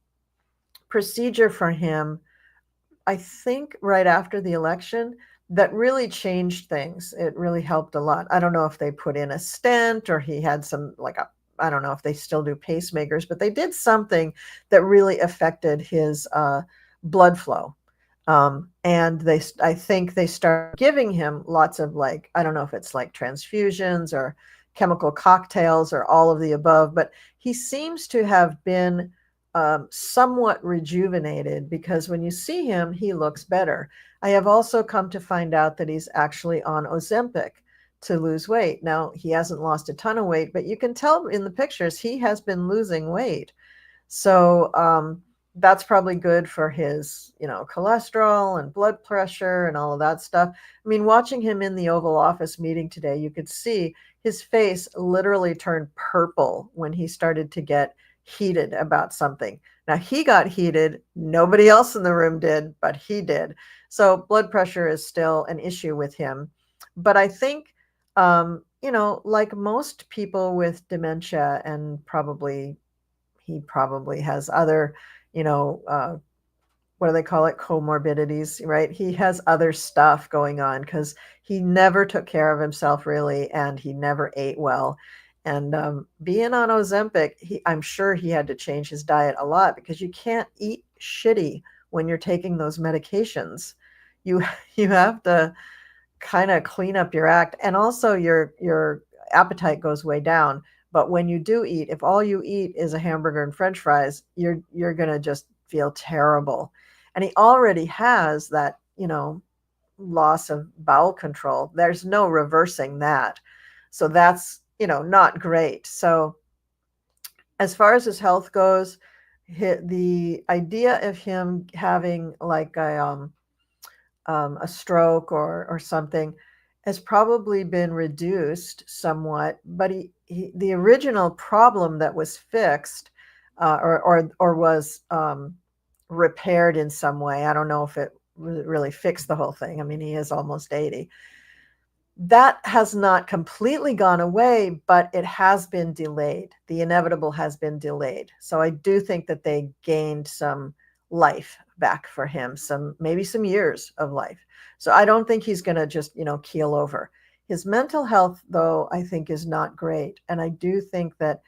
procedure for him, I think, right after the election, that really changed things. It really helped a lot. I don't know if they put in a stent or he had some, I don't know if they still do pacemakers, but they did something that really affected his blood flow. And I think they started giving him lots of, I don't know if it's like transfusions or chemical cocktails or all of the above, but he seems to have been somewhat rejuvenated, because when you see him, he looks better. I have also come to find out that he's actually on Ozempic to lose weight. Now, he hasn't lost a ton of weight, but you can tell in the pictures he has been losing weight. So that's probably good for his, cholesterol and blood pressure and all of that stuff. I mean, watching him in the Oval Office meeting today, you could see his face literally turned purple when he started to get heated about something. Now, he got heated. Nobody else in the room did, but he did. So blood pressure is still an issue with him. But I think, like most people with dementia, and he probably has other, what do they call it? Comorbidities, right? He has other stuff going on because he never took care of himself really, and he never ate well. And being on Ozempic, I'm sure he had to change his diet a lot, because you can't eat shitty when you're taking those medications. You have to kind of clean up your act, and also your appetite goes way down. But when you do eat, if all you eat is a hamburger and French fries, you're gonna just feel terrible. And he already has that, loss of bowel control. There's no reversing that. So that's, not great. So as far as his health goes, the idea of him having like a stroke or something has probably been reduced somewhat, but the original problem that was fixed or was repaired in some way, I don't know if it really fixed the whole thing. I mean, he is almost 80. That has not completely gone away, but it has been delayed. The inevitable has been delayed. So I do think that they gained some life back for him, maybe some years of life. So I don't think he's going to just, keel over. His mental health, though, I think is not great. And I do think that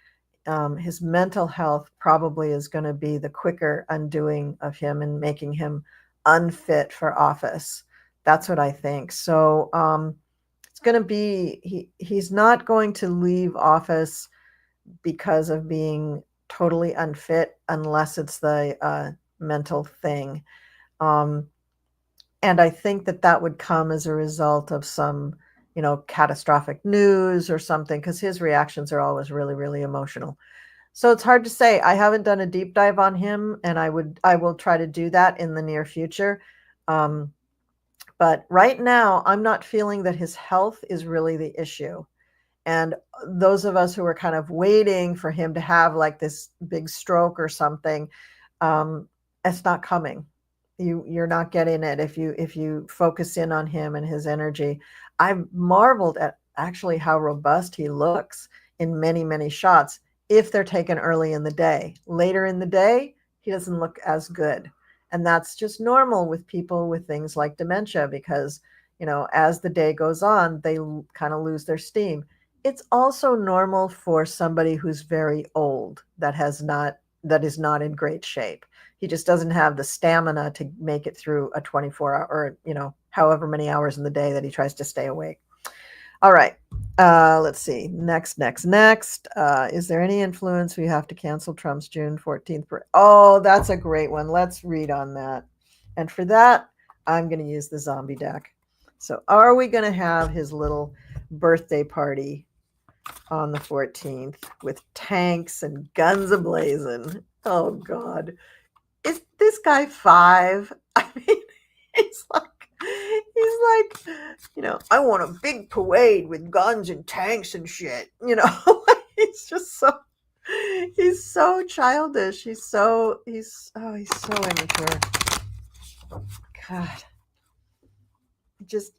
his mental health probably is going to be the quicker undoing of him and making him unfit for office. That's what I think. So it's going to be, he's not going to leave office because of being totally unfit, unless it's the mental thing. And I think that would come as a result of some, catastrophic news or something, because his reactions are always really, really emotional. So it's hard to say. I haven't done a deep dive on him, and I will try to do that in the near future. But right now, I'm not feeling that his health is really the issue. And those of us who are kind of waiting for him to have like this big stroke or something, it's not coming. You're not getting it if you focus in on him and his energy. I've marveled at actually how robust he looks in many, many shots if they're taken early in the day. Later in the day, he doesn't look as good. And that's just normal with people with things like dementia because, as the day goes on, they kind of lose their steam. It's also normal for somebody who's very old that is not in great shape. He just doesn't have the stamina to make it through a 24 hour or, however many hours in the day that he tries to stay awake. All right. Let's see. Next. Is there any influence we have to cancel Trump's June 14th? Oh, that's a great one. Let's read on that. And for that, I'm going to use the zombie deck. So are we going to have his little birthday party on the 14th with tanks and guns ablazing? Oh, God. Is this guy 5? I mean, he's like, I want a big parade with guns and tanks and shit. He's so childish. He's so immature. God, just,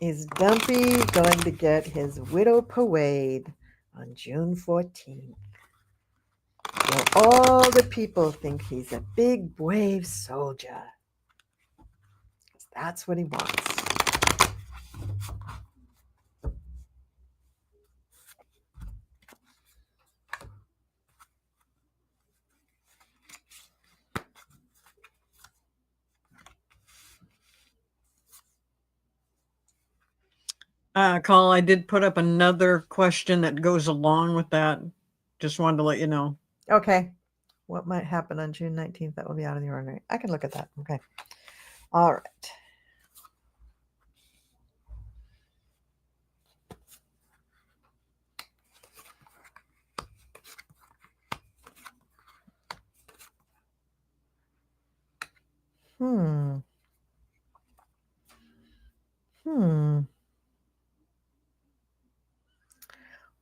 Is Dumpy going to get his widow parade on June 14th? Will all the people think he's a big, brave soldier? That's what he wants. Call, I did put up another question that goes along with that. Just wanted to let you know. Okay. What might happen on June 19th that will be out of the ordinary? I can look at that. Okay. All right.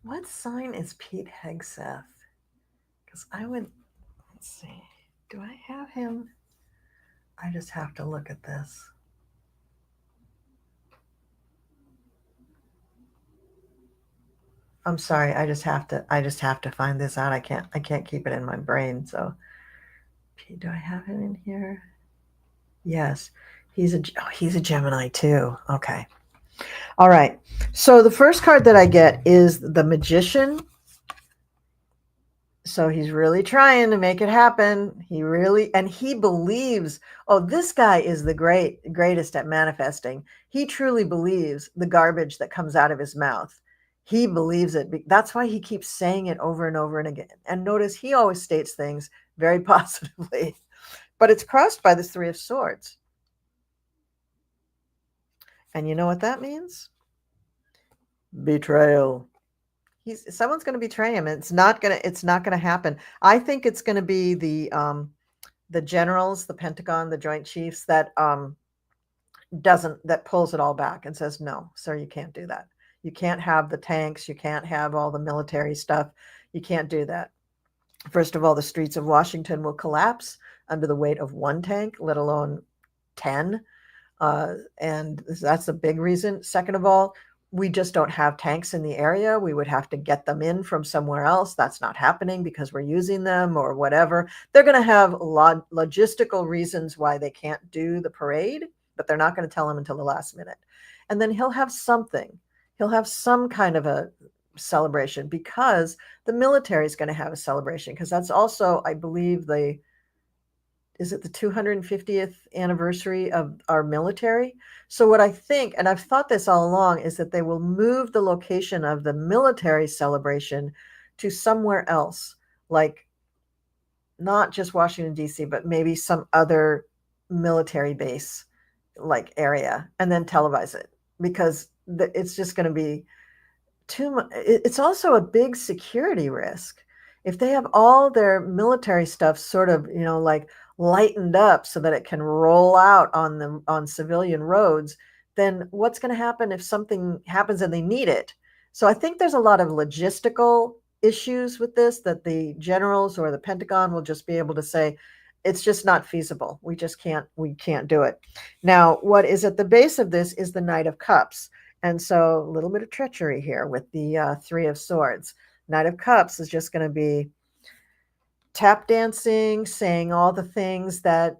What sign is Pete Hegseth? Because let's see. Do I have him? I just have to look at this. I'm sorry. I just have to find this out. I can't keep it in my brain. So, Pete, do I have him in here? Yes. He's a Gemini too. Okay. All right. So the first card that I get is the Magician. So he's really trying to make it happen. He believes, this guy is the greatest at manifesting. He truly believes the garbage that comes out of his mouth. He believes it. That's why he keeps saying it over and over and again. And notice he always states things very positively, but it's crossed by this 3 of Swords. And you know what that means? Betrayal. Someone's going to betray him. It's not going to happen. I think it's going to be the generals, the Pentagon, the Joint Chiefs that pulls it all back and says, no, sir, you can't do that. You can't have the tanks. You can't have all the military stuff. You can't do that. First of all, the streets of Washington will collapse under the weight of 1 tank, let alone 10. And that's a big reason. Second of all, we just don't have tanks in the area. We would have to get them in from somewhere else. That's not happening because we're using them or whatever. They're going to have logistical reasons why they can't do the parade, but they're not going to tell him until the last minute. And then he'll have something. He'll have some kind of a celebration because the military is going to have a celebration because that's also, I believe, is it the 250th anniversary of our military? So what I think, and I've thought this all along, is that they will move the location of the military celebration to somewhere else, like not just Washington, D.C., but maybe some other military base like area, and then televise it because it's just going to be too much. It's also a big security risk. If they have all their military stuff sort of, like lightened up so that it can roll out on civilian roads, then what's going to happen if something happens and they need it? So I think there's a lot of logistical issues with this that the generals or the Pentagon will just be able to say, it's just not feasible. We can't do it. Now, what is at the base of this is the Knight of Cups. And so a little bit of treachery here with the Three of Swords. Knight of Cups is just going to be tap dancing, saying all the things that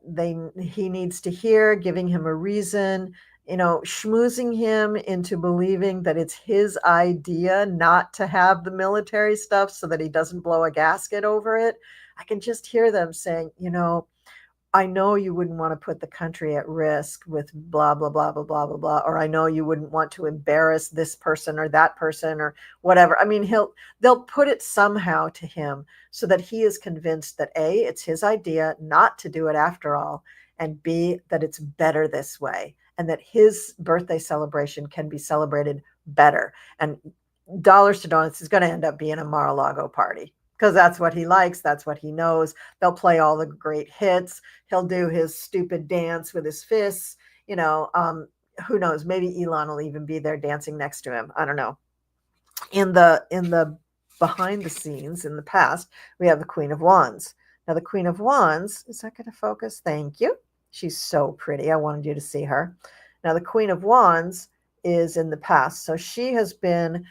he needs to hear, giving him a reason, schmoozing him into believing that it's his idea not to have the military stuff so that he doesn't blow a gasket over it. I can just hear them saying, I know you wouldn't want to put the country at risk with blah, blah, blah, blah, blah, blah, blah. Or I know you wouldn't want to embarrass this person or that person or whatever. I mean, they'll put it somehow to him so that he is convinced that A, it's his idea not to do it after all, and B, that it's better this way, and that his birthday celebration can be celebrated better. And dollars to donuts is going to end up being a Mar-a-Lago party, because that's what he likes. That's what he knows. They'll play all the great hits. He'll do his stupid dance with his fists. Who knows? Maybe Elon will even be there dancing next to him. I don't know. In the behind the scenes, in the past, we have the Queen of Wands. Now, the Queen of Wands, is that going to focus? Thank you. She's so pretty. I wanted you to see her. Now, the Queen of Wands is in the past. So she has been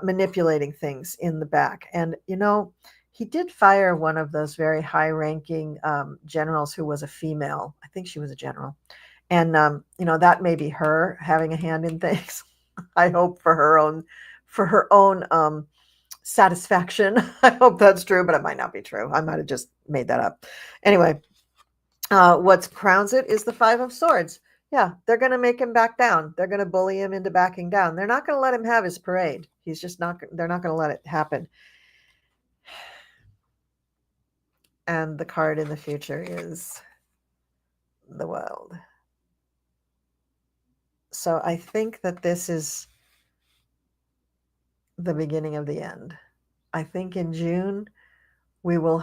manipulating things in the back. And, he did fire one of those very high-ranking generals who was a female. I think she was a general. And, that may be her having a hand in things. I hope for her own satisfaction. I hope that's true, but it might not be true. I might have just made that up. Anyway, what crowns it is the Five of Swords. Yeah, they're going to make him back down. They're going to bully him into backing down. They're not going to let him have his parade. They're not going to let it happen. And the card in the future is the World. So I think that this is the beginning of the end. I think in June we will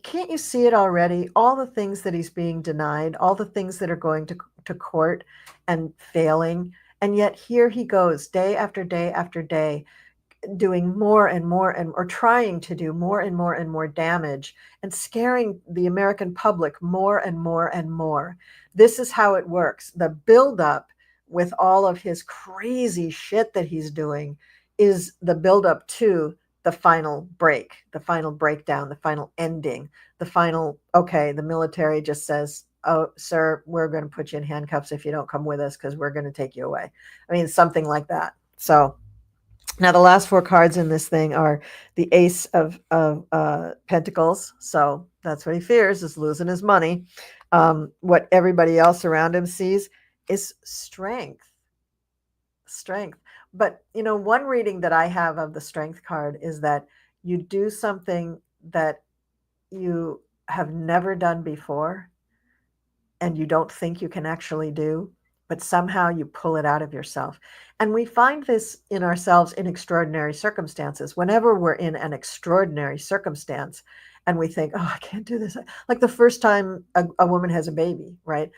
can't you see it already? All the things that he's being denied, all the things that are going to court and failing. And yet here he goes day after day after day, doing more and more or trying to do more and more and more damage and scaring the American public more and more and more. This is how it works. The buildup with all of his crazy shit that he's doing is the buildup to the final break, the final breakdown, the final ending, the final, okay, the military just says, oh, sir, we're going to put you in handcuffs if you don't come with us because we're going to take you away. I mean, something like that. So now the last four cards in this thing are the Ace of Pentacles. So that's what he fears, is losing his money. What everybody else around him sees is strength. Strength. But, one reading that I have of the Strength card is that you do something that you have never done before and you don't think you can actually do, but somehow you pull it out of yourself. And we find this in ourselves in extraordinary circumstances. Whenever we're in an extraordinary circumstance and we think, oh, I can't do this. Like the first time a woman has a baby, right?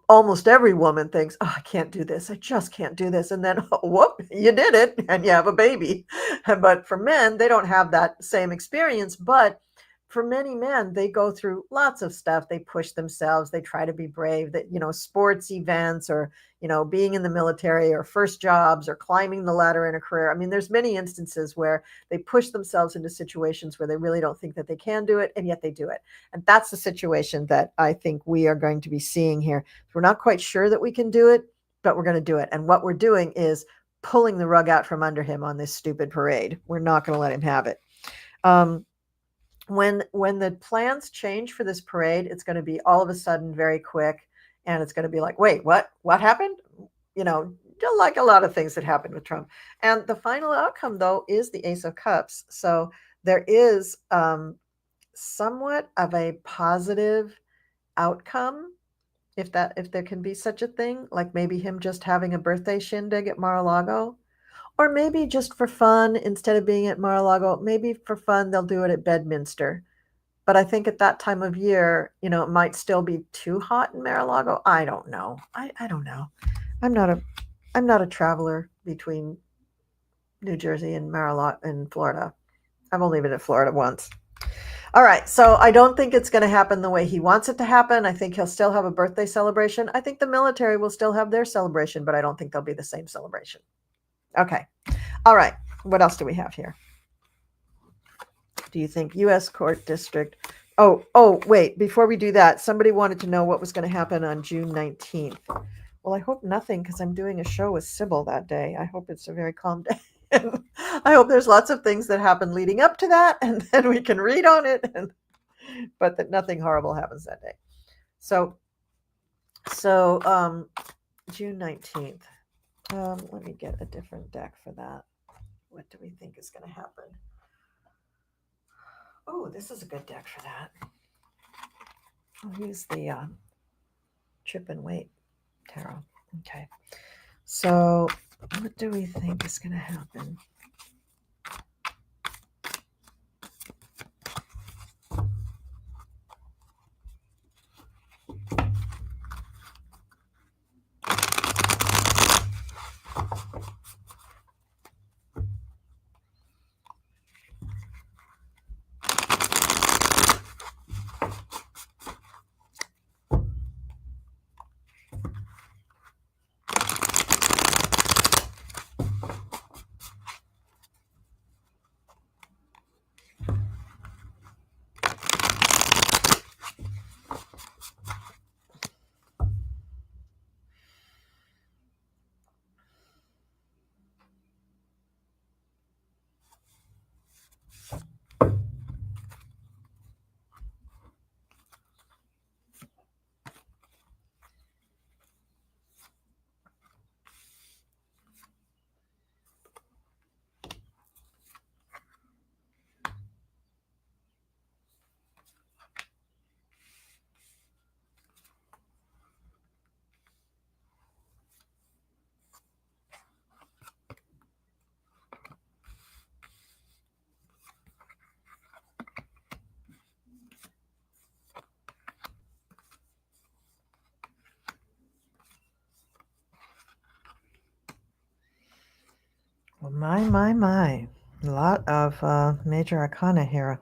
Almost every woman thinks, oh, I can't do this. I just can't do this. And then, whoop, you did it and you have a baby. But for men, they don't have that same experience. But for many men, they go through lots of stuff. They push themselves. They try to be brave. That, sports events or, being in the military or first jobs or climbing the ladder in a career. I mean, there's many instances where they push themselves into situations where they really don't think that they can do it, and yet they do it. And that's the situation that I think we are going to be seeing here. We're not quite sure that we can do it, but we're going to do it. And what we're doing is pulling the rug out from under him on this stupid parade. We're not going to let him have it. When the plans change for this parade, it's going to be all of a sudden very quick. And it's going to be like, wait, what happened? Like a lot of things that happened with Trump. And the final outcome, though, is the Ace of Cups. So there is somewhat of a positive outcome, if there can be such a thing, like maybe him just having a birthday shindig at Mar-a-Lago. Or maybe just for fun, instead of being at Mar-a-Lago, maybe for fun, they'll do it at Bedminster. But I think at that time of year, it might still be too hot in Mar-a-Lago. I don't know. I don't know. I'm not a traveler between New Jersey and Mar-a-Lago and Florida. I've only been to Florida once. All right. So I don't think it's going to happen the way he wants it to happen. I think he'll still have a birthday celebration. I think the military will still have their celebration, but I don't think they'll be the same celebration. Okay. All right. What else do we have here? Do you think U.S. Court District? Oh, wait. Before we do that, somebody wanted to know what was going to happen on June 19th. Well, I hope nothing, because I'm doing a show with Sybil that day. I hope it's a very calm day. I hope there's lots of things that happen leading up to that, and then we can read on it, but that nothing horrible happens that day. So June 19th. Let me get a different deck for that. What do we think is going to happen? Oh, this is a good deck for that. I'll use the Chip and Wait tarot. Okay. So what do we think is going to happen? Well, my. A lot of major arcana here.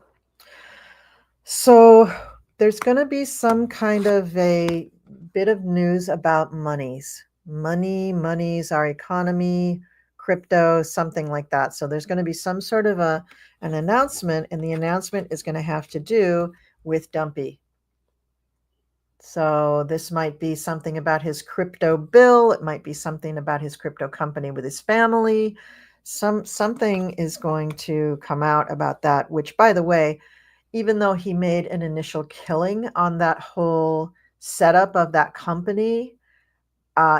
So there's going to be some kind of a bit of news about monies. Monies, our economy, crypto, something like that. So there's going to be some sort of an announcement, and the announcement is going to have to do with Dumpy. So this might be something about his crypto bill. It might be something about his crypto company with his family. Something is going to come out about that, which, by the way, even though he made an initial killing on that whole setup of that company,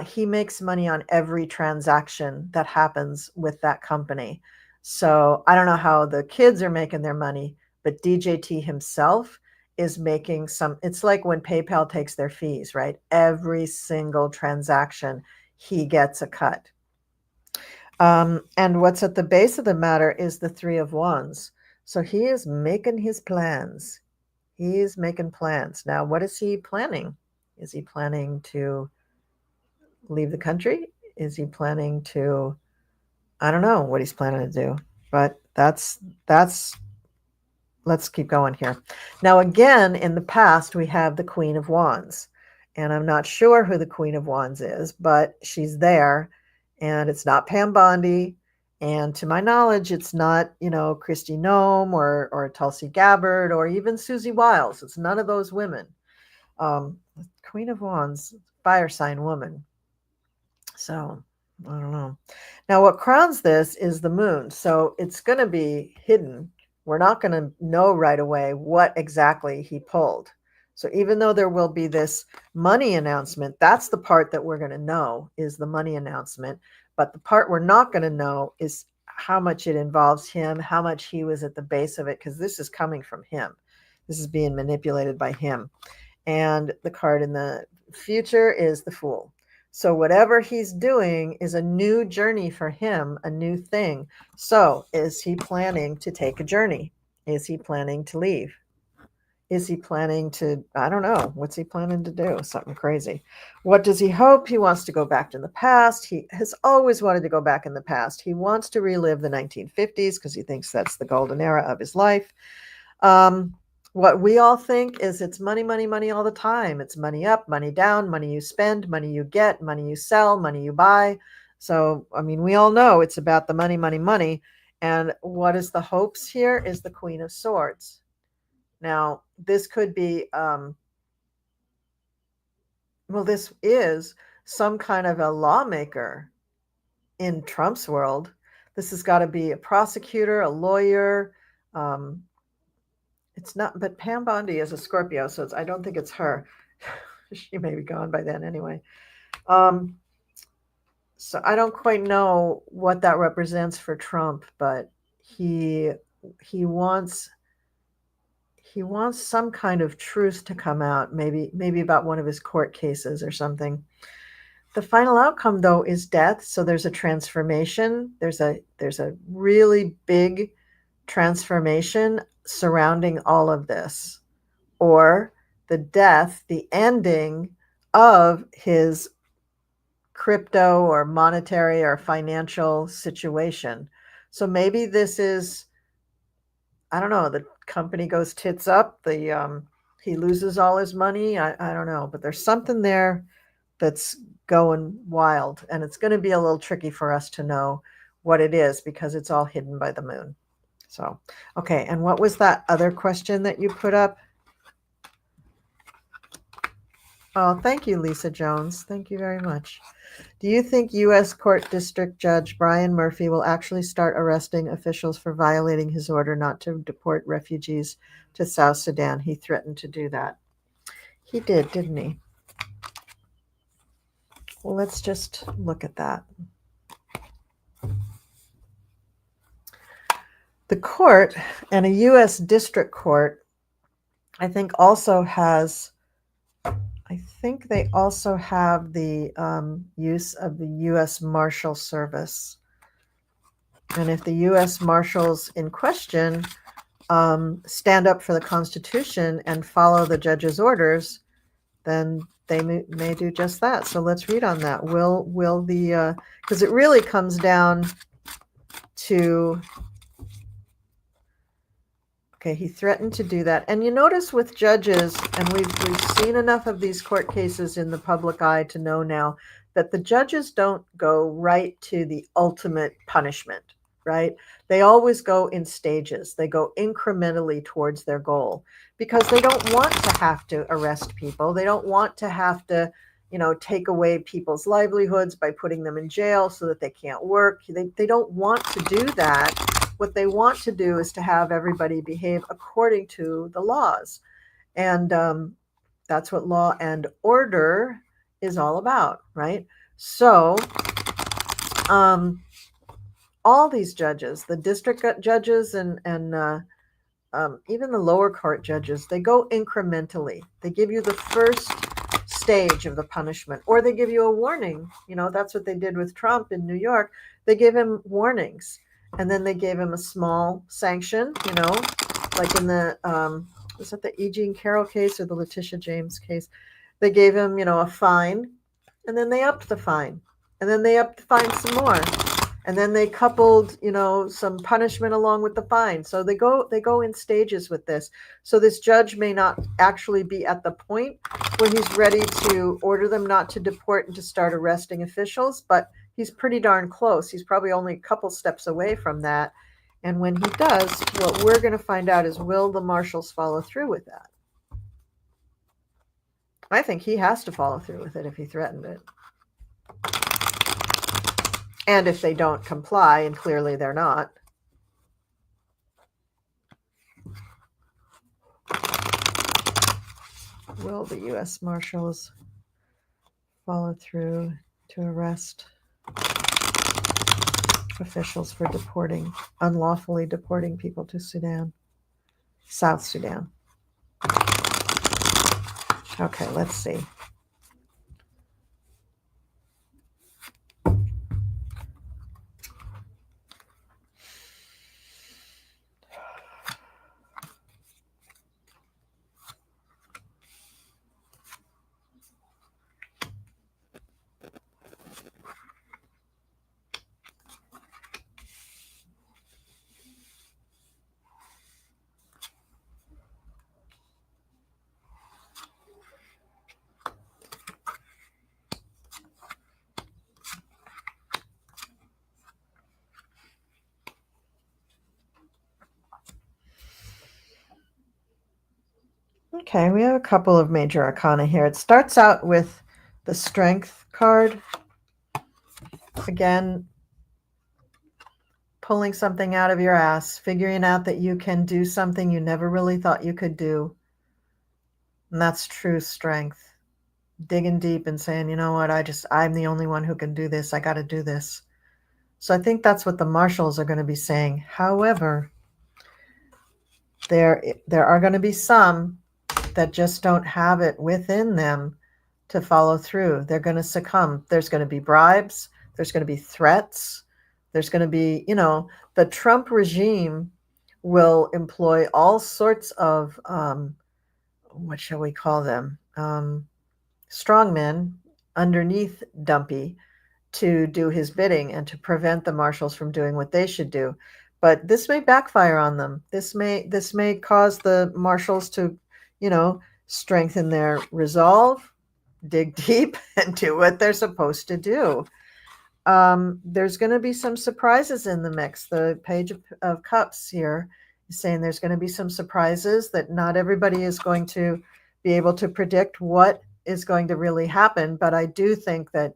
he makes money on every transaction that happens with that company. So I don't know how the kids are making their money, but DJT himself is making some. It's like when PayPal takes their fees, right? Every single transaction, he gets a cut. And what's at the base of the matter is the Three of Wands. So he is making his plans. He is making plans. Now, what is he planning? Is he planning to leave the country? Is he planning to, I don't know what he's planning to do, but that's, let's keep going here. Now, again, in the past, we have the Queen of Wands, and I'm not sure who the Queen of Wands is, but she's there, and it's not Pam Bondi. And to my knowledge, it's not, Christy Nome or Tulsi Gabbard or even Susie Wiles. It's none of those women. Queen of Wands, fire sign woman. So I don't know. Now, what crowns this is the moon. So it's going to be hidden. We're not going to know right away what exactly he pulled. So even though there will be this money announcement, that's the part that we're going to know is the money announcement. But the part we're not going to know is how much it involves him, how much he was at the base of it, because this is coming from him. This is being manipulated by him. And the card in the future is the Fool. So whatever he's doing is a new journey for him, a new thing. So is he planning to take a journey? Is he planning to leave? Is he planning to, I don't know, what's he planning to do? Something crazy. What does he hope? He wants to go back to the past. He has always wanted to go back in the past. He wants to relive the 1950s because he thinks that's the golden era of his life. What we all think is it's money, money, money all the time. It's money up, money down, money you spend, money you get, money you sell, money you buy. So, I mean, we all know it's about the money, money, money. And what is the hopes here is the Queen of Swords. Now, this could be, well, this is some kind of a lawmaker in Trump's world. This has got to be a prosecutor, a lawyer. Um, it's not, but Pam Bondi is a Scorpio, so I don't think it's her. She may be gone by then anyway. Um, so I don't quite know what that represents for Trump, but he he wants he wants some kind of truth to come out, maybe about one of his court cases or something. The final outcome though is death, so there's a transformation. There's a really big transformation surrounding all of this, or the death, the ending of his crypto or monetary or financial situation. So maybe this is, I don't know, the company goes tits up, he loses all his money. I don't know, but there's something there that's going wild, and it's going to be a little tricky for us to know what it is because it's all hidden by the moon. So, okay, and what was that other question that you put up? Oh, thank you, Lisa Jones. Thank you very much. Do you think U.S. Court District Judge Brian Murphy will actually start arresting officials for violating his order not to deport refugees to South Sudan? He threatened to do that. He did, didn't he? Well, let's just look at that. The court and a U.S. District Court, I think they also have the use of the U.S. Marshal Service. And if the U.S. Marshals in question stand up for the Constitution and follow the judge's orders, then they may do just that. So let's read on that. Will the because it really comes down to, okay, he threatened to do that. And you notice with judges, and we've seen enough of these court cases in the public eye to know now that the judges don't go right to the ultimate punishment, right? They always go in stages. They go incrementally towards their goal because they don't want to have to arrest people. They don't want to have to, take away people's livelihoods by putting them in jail so that they can't work. They don't want to do that. What they want to do is to have everybody behave according to the laws. And that's what law and order is all about, right? So all these judges, the district judges and even the lower court judges, they go incrementally. They give you the first stage of the punishment, or they give you a warning. That's what they did with Trump in New York. They gave him warnings, and then they gave him a small sanction, like in the, was that the E. Jean Carroll case or the Letitia James case? They gave him, a fine, and then they upped the fine, and then they upped the fine some more. And then they coupled, some punishment along with the fine. So they go in stages with this. So this judge may not actually be at the point when he's ready to order them not to deport and to start arresting officials, but he's pretty darn close. He's probably only a couple steps away from that. And when he does, what we're going to find out is, will the marshals follow through with that? I think he has to follow through with it if he threatened it. And if they don't comply, and clearly they're not. Will the U.S. Marshals follow through to arrest officials for unlawfully deporting people to South Sudan? Okay, let's see. Okay, we have a couple of major arcana here. It starts out with the Strength card. Again, pulling something out of your ass, figuring out that you can do something you never really thought you could do. And that's true strength. Digging deep and saying, you know what, I'm the only one who can do this. I got to do this. So I think that's what the marshals are going to be saying. However, there are going to be some that just don't have it within them to follow through. They're going to succumb. There's going to be bribes. There's going to be threats. There's going to be, the Trump regime will employ all sorts of, what shall we call them? Strongmen underneath Dumpy to do his bidding and to prevent the marshals from doing what they should do. But this may backfire on them. This may cause the marshals to, strengthen their resolve, dig deep, and do what they're supposed to do. There's going to be some surprises in the mix. The Page of Cups here is saying there's going to be some surprises, that not everybody is going to be able to predict what is going to really happen. But I do think that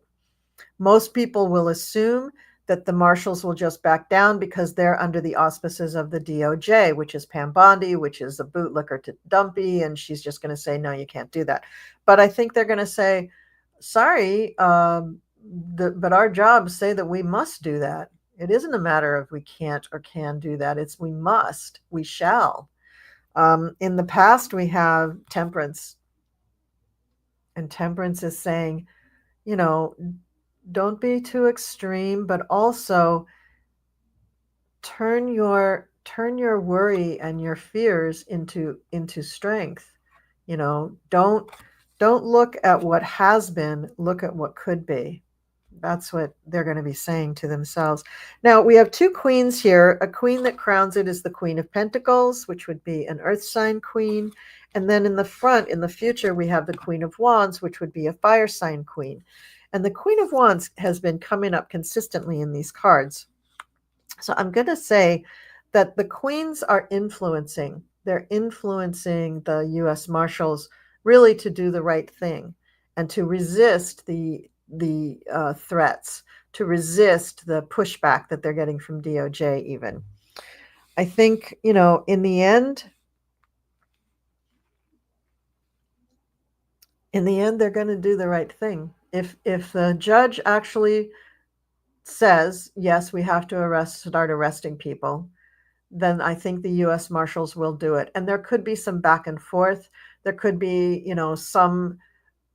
most people will assume that the marshals will just back down because they're under the auspices of the DOJ, which is Pam Bondi, which is a bootlicker to Dumpy, and she's just going to say, no, you can't do that. But I think they're going to say, sorry, but our jobs say that we must do that. It isn't a matter of we can't or can do that. It's we must, we shall. In the past, we have Temperance. And Temperance is saying, don't be too extreme, but also turn your worry and your fears into strength. Don't look at what has been, look at what could be. That's what they're going to be saying to themselves. Now, we have two queens here. A queen that crowns it is the Queen of Pentacles, which would be an earth sign queen. And then in the front, in the future, we have the Queen of Wands, which would be a fire sign queen. And the Queen of Wands has been coming up consistently in these cards. So I'm going to say that the queens are influencing. They're influencing the U.S. Marshals really to do the right thing and to resist the threats, to resist the pushback that they're getting from DOJ even. I think, in the end, they're going to do the right thing. If the judge actually says, yes, we have to start arresting people, then I think the U.S. Marshals will do it. And there could be some back and forth. There could be, some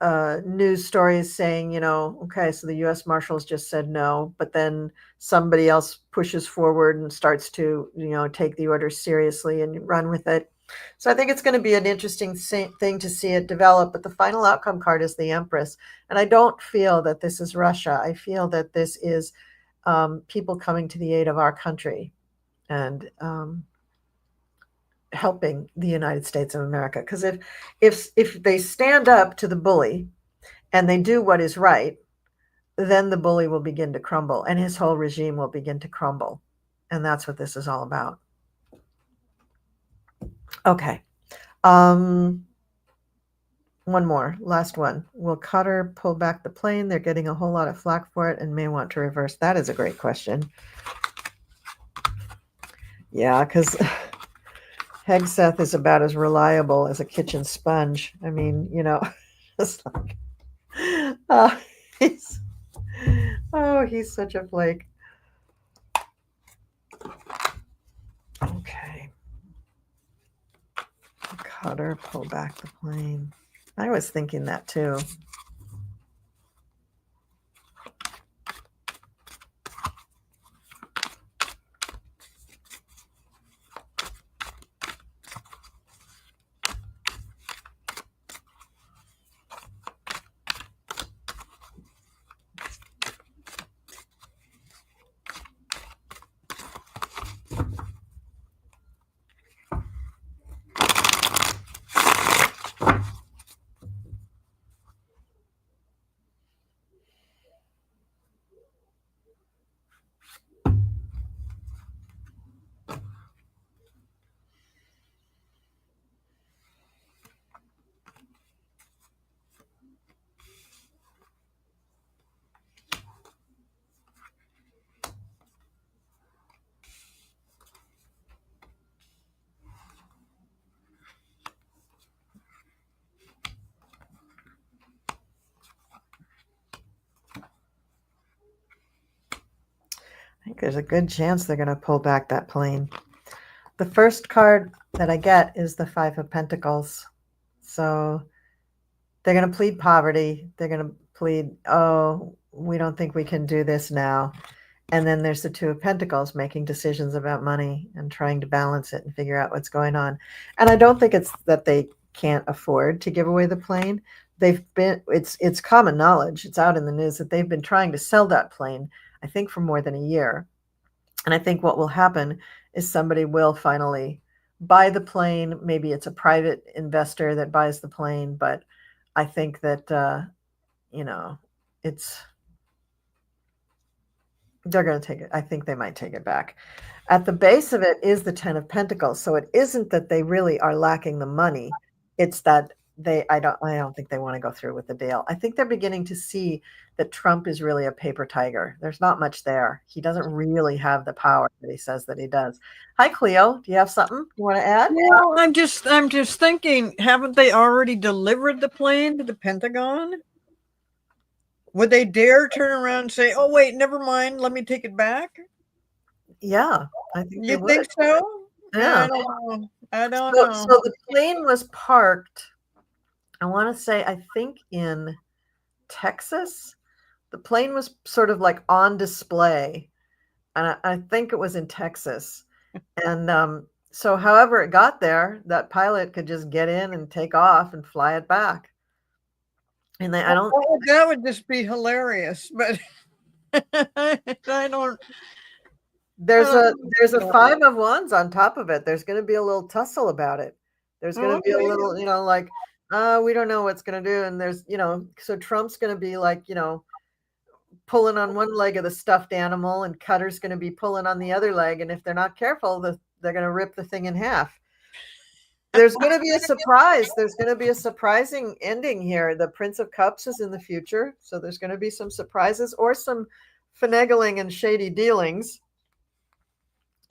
news stories saying, okay, so the U.S. Marshals just said no, but then somebody else pushes forward and starts to, take the orders seriously and run with it. So I think it's going to be an interesting thing to see it develop. But the final outcome card is the Empress. And I don't feel that this is Russia. I feel that this is people coming to the aid of our country and helping the United States of America. Because if they stand up to the bully and they do what is right, then the bully will begin to crumble and his whole regime will begin to crumble. And that's what this is all about. Okay. One more, last one. Will Cutter pull back the plane? They're getting a whole lot of flack for it and may want to reverse. That is a great question. Yeah, because Hegseth is about as reliable as a kitchen sponge. I mean, it's like, he's such a flake. Okay. Cutter, pull back the plane. I was thinking that too. think there's a good chance they're going to pull back that plane. The first card that I get is the Five of Pentacles. So they're going to plead poverty. They're going to plead, oh, we don't think we can do this now. And then there's the Two of Pentacles making decisions about money and trying to balance it and figure out what's going on. And I don't think it's that they can't afford to give away the plane. It's common knowledge. It's out in the news that they've been trying to sell that plane, I think, for more than a year. And I think what will happen is somebody will finally buy the plane. Maybe it's a private investor that buys the plane, but I think that, it's they're going to take it. I think they might take it back. At the base of it is the 10 of Pentacles. So it isn't that they really are lacking the money. It's that I don't think they want to go through with the deal. I think they're beginning to see that Trump is really a paper tiger. There's not much there. He doesn't really have the power that he says that he does. Hi, Cleo. Do you have something you want to add? Well, I'm just thinking, haven't they already delivered the plane to the Pentagon? Would they dare turn around and say, "Oh, wait, never mind, let me take it back"? Yeah, I think they You would. think so? Yeah. I don't know. I don't So know. the plane was parked, I want to say, I think in Texas. The plane was sort of like on display, and I think it was in Texas. And so however it got there, that pilot could just get in and take off and fly it back. And That would just be hilarious, but I don't. there's I a don't there's a know. 5 of Wands on top of it. There's going to be a little tussle about it. There's going to be a Okay. little, like, we don't know what's going to do. And there's, so Trump's going to be like, pulling on one leg of the stuffed animal, and Cutter's going to be pulling on the other leg. And if they're not careful, they're going to rip the thing in half. There's going to be a surprise. There's going to be a surprising ending here. The Prince of Cups is in the future, so there's going to be some surprises or some finagling and shady dealings.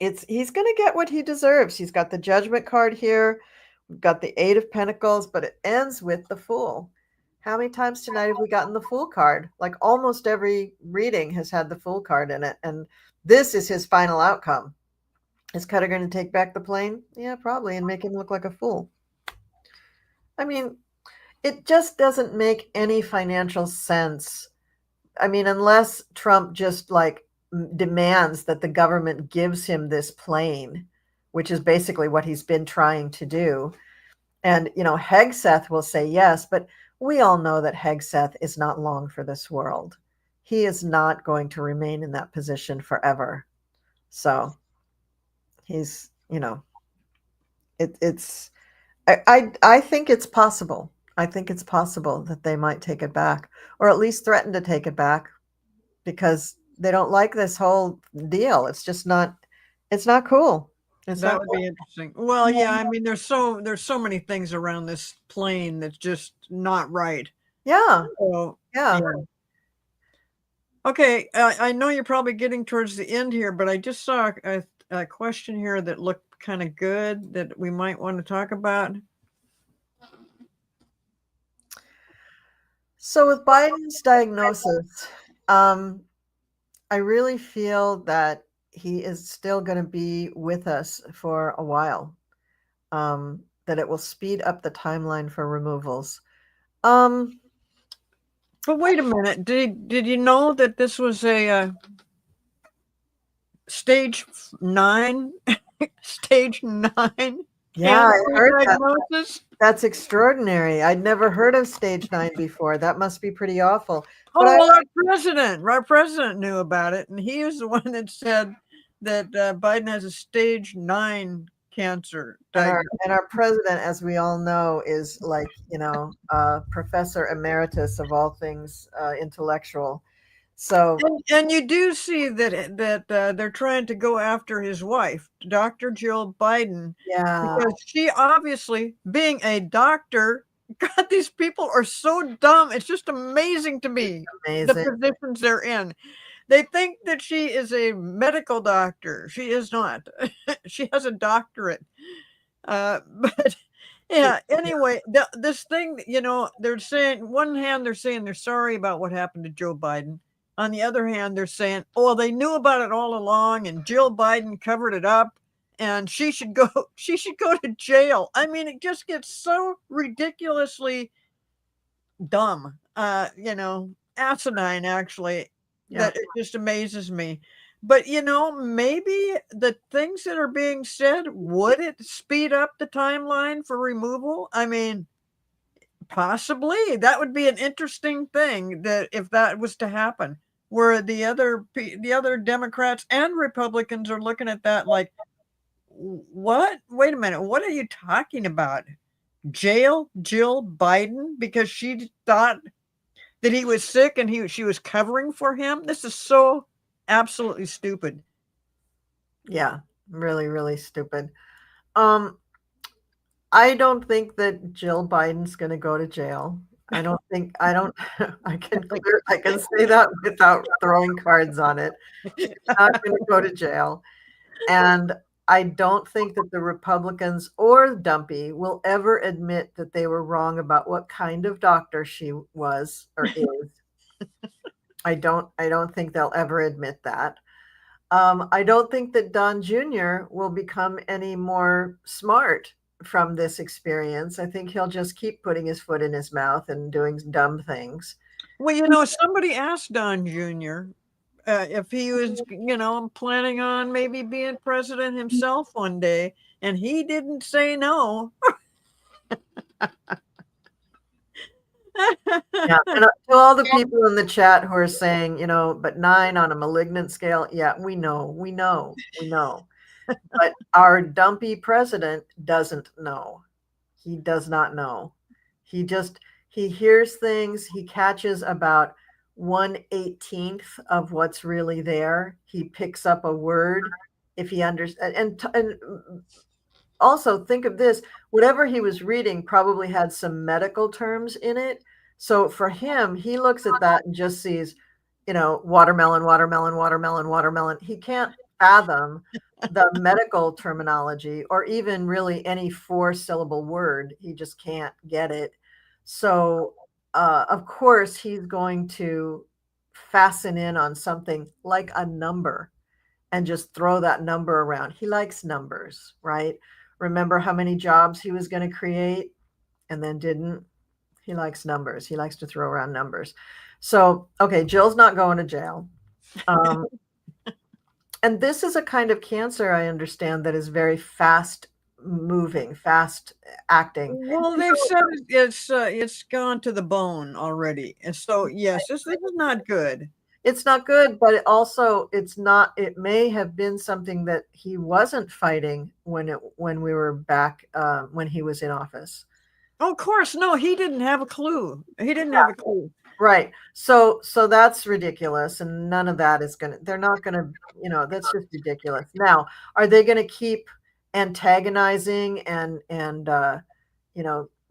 He's going to get what he deserves. He's got the Judgment card here. We've got the Eight of Pentacles, but it ends with the Fool. How many times tonight have we gotten the Fool card? Like almost every reading has had the Fool card in it, and this is his final outcome. Is Cutter going to take back the plane? Yeah, probably, and make him look like a fool. I mean, it just doesn't make any financial sense. I mean, unless Trump just demands that the government gives him this plane, which is basically what he's been trying to do. And, Hegseth will say yes, but we all know that Hegseth is not long for this world. He is not going to remain in that position forever. So he's, it's I think it's possible. I think it's possible that they might take it back, or at least threaten to take it back, because they don't like this whole deal. It's just not. It's not cool. That would be interesting. Well, yeah, I mean, there's so many things around this plane that's just not right. Yeah. So, yeah. Okay, I know you're probably getting towards the end here, but I just saw a question here that looked kind of good that we might want to talk about. So with Biden's diagnosis, I really feel that he is still going to be with us for a while. That it will speed up the timeline for removals. But wait a minute. Did you know that this was a stage 9? Stage 9? Yeah, I heard diagnosis? That's extraordinary. I'd never heard of stage 9 before. That must be pretty awful. Well, our president knew about it, and he was the one that said that Biden has a stage 9 cancer. And our president, as we all know, is like, professor emeritus of all things intellectual. So, and you do see that they're trying to go after his wife, Dr. Jill Biden. Yeah. Because she obviously, being a doctor, God, these people are so dumb. It's just amazing to me, the positions they're in. They think that she is a medical doctor. She is not. She has a doctorate. But yeah, anyway, this thing, they're saying, one hand, they're saying they're sorry about what happened to Joe Biden. On the other hand, they're saying, oh, they knew about it all along and Jill Biden covered it up and she should go to jail. I mean, it just gets so ridiculously dumb, asinine actually, Yeah. that it just amazes me. But maybe the things that are being said, would it speed up the timeline for removal? I mean, possibly. That would be an interesting thing, that if that was to happen, where the other Democrats and Republicans are looking at that like, what? Wait a minute, what are you talking about? Jail Jill Biden because she thought that he was sick and she was covering for him? This is so absolutely stupid. Yeah, really, really stupid. I don't think that Jill Biden's going to go to jail. I don't I can say that without throwing cards on it. She's not going to go to jail. And I don't think that the Republicans or Dumpy will ever admit that they were wrong about what kind of doctor she was or is. I don't think they'll ever admit that. I don't think that Don Jr. will become any more smart from this experience. I think he'll just keep putting his foot in his mouth and doing dumb things. Well, somebody asked Don Jr. If he was, planning on maybe being president himself one day, and he didn't say no. Yeah, and to all the people in the chat who are saying, but 9 on a malignant scale, yeah, we know. But our dumpy president doesn't know. He does not know. He hears things. He catches about 1/18th of what's really there. He picks up a word if he understands. And also think of this: whatever he was reading probably had some medical terms in it. So for him, he looks at that and just sees, watermelon, watermelon, watermelon, watermelon. He can't fathom the medical terminology or even really any 4-syllable word. He just can't get it. So, of course, he's going to fasten in on something like a number and just throw that number around. He likes numbers, right? Remember how many jobs he was going to create and then didn't? He likes numbers. He likes to throw around numbers. So, okay, Jill's not going to jail. And this is a kind of cancer, I understand, that is very fast moving, fast acting. Well, they've said it's gone to the bone already. And so, yes, this is not good. It's not good, but it may have been something that he wasn't fighting when we were back, when he was in office. Oh, of course. No, he didn't have a clue. He didn't have a clue. Right. So that's ridiculous. And none of that they're not going to, that's just ridiculous. Now, are they going to keep antagonizing and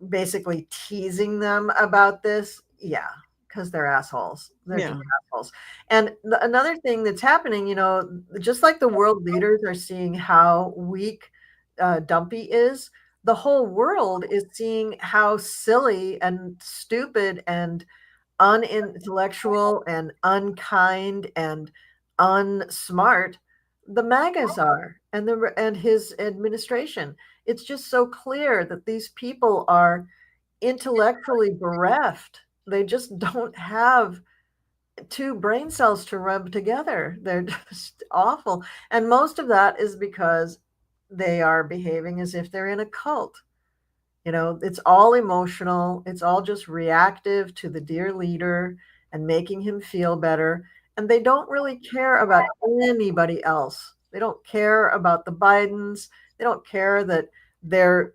basically teasing them about this? Yeah, because they're assholes. They're just assholes. And another thing that's happening, just like the world leaders are seeing how weak Dumpy is, the whole world is seeing how silly and stupid and unintellectual and unkind and unsmart the MAGAs are and his administration. It's just so clear that these people are intellectually bereft. They just don't have 2 brain cells to rub together. They're just awful. And most of that is because they are behaving as if they're in a cult. It's all emotional. It's all just reactive to the dear leader and making him feel better. And they don't really care about anybody else. They don't care about the Bidens. They don't care that their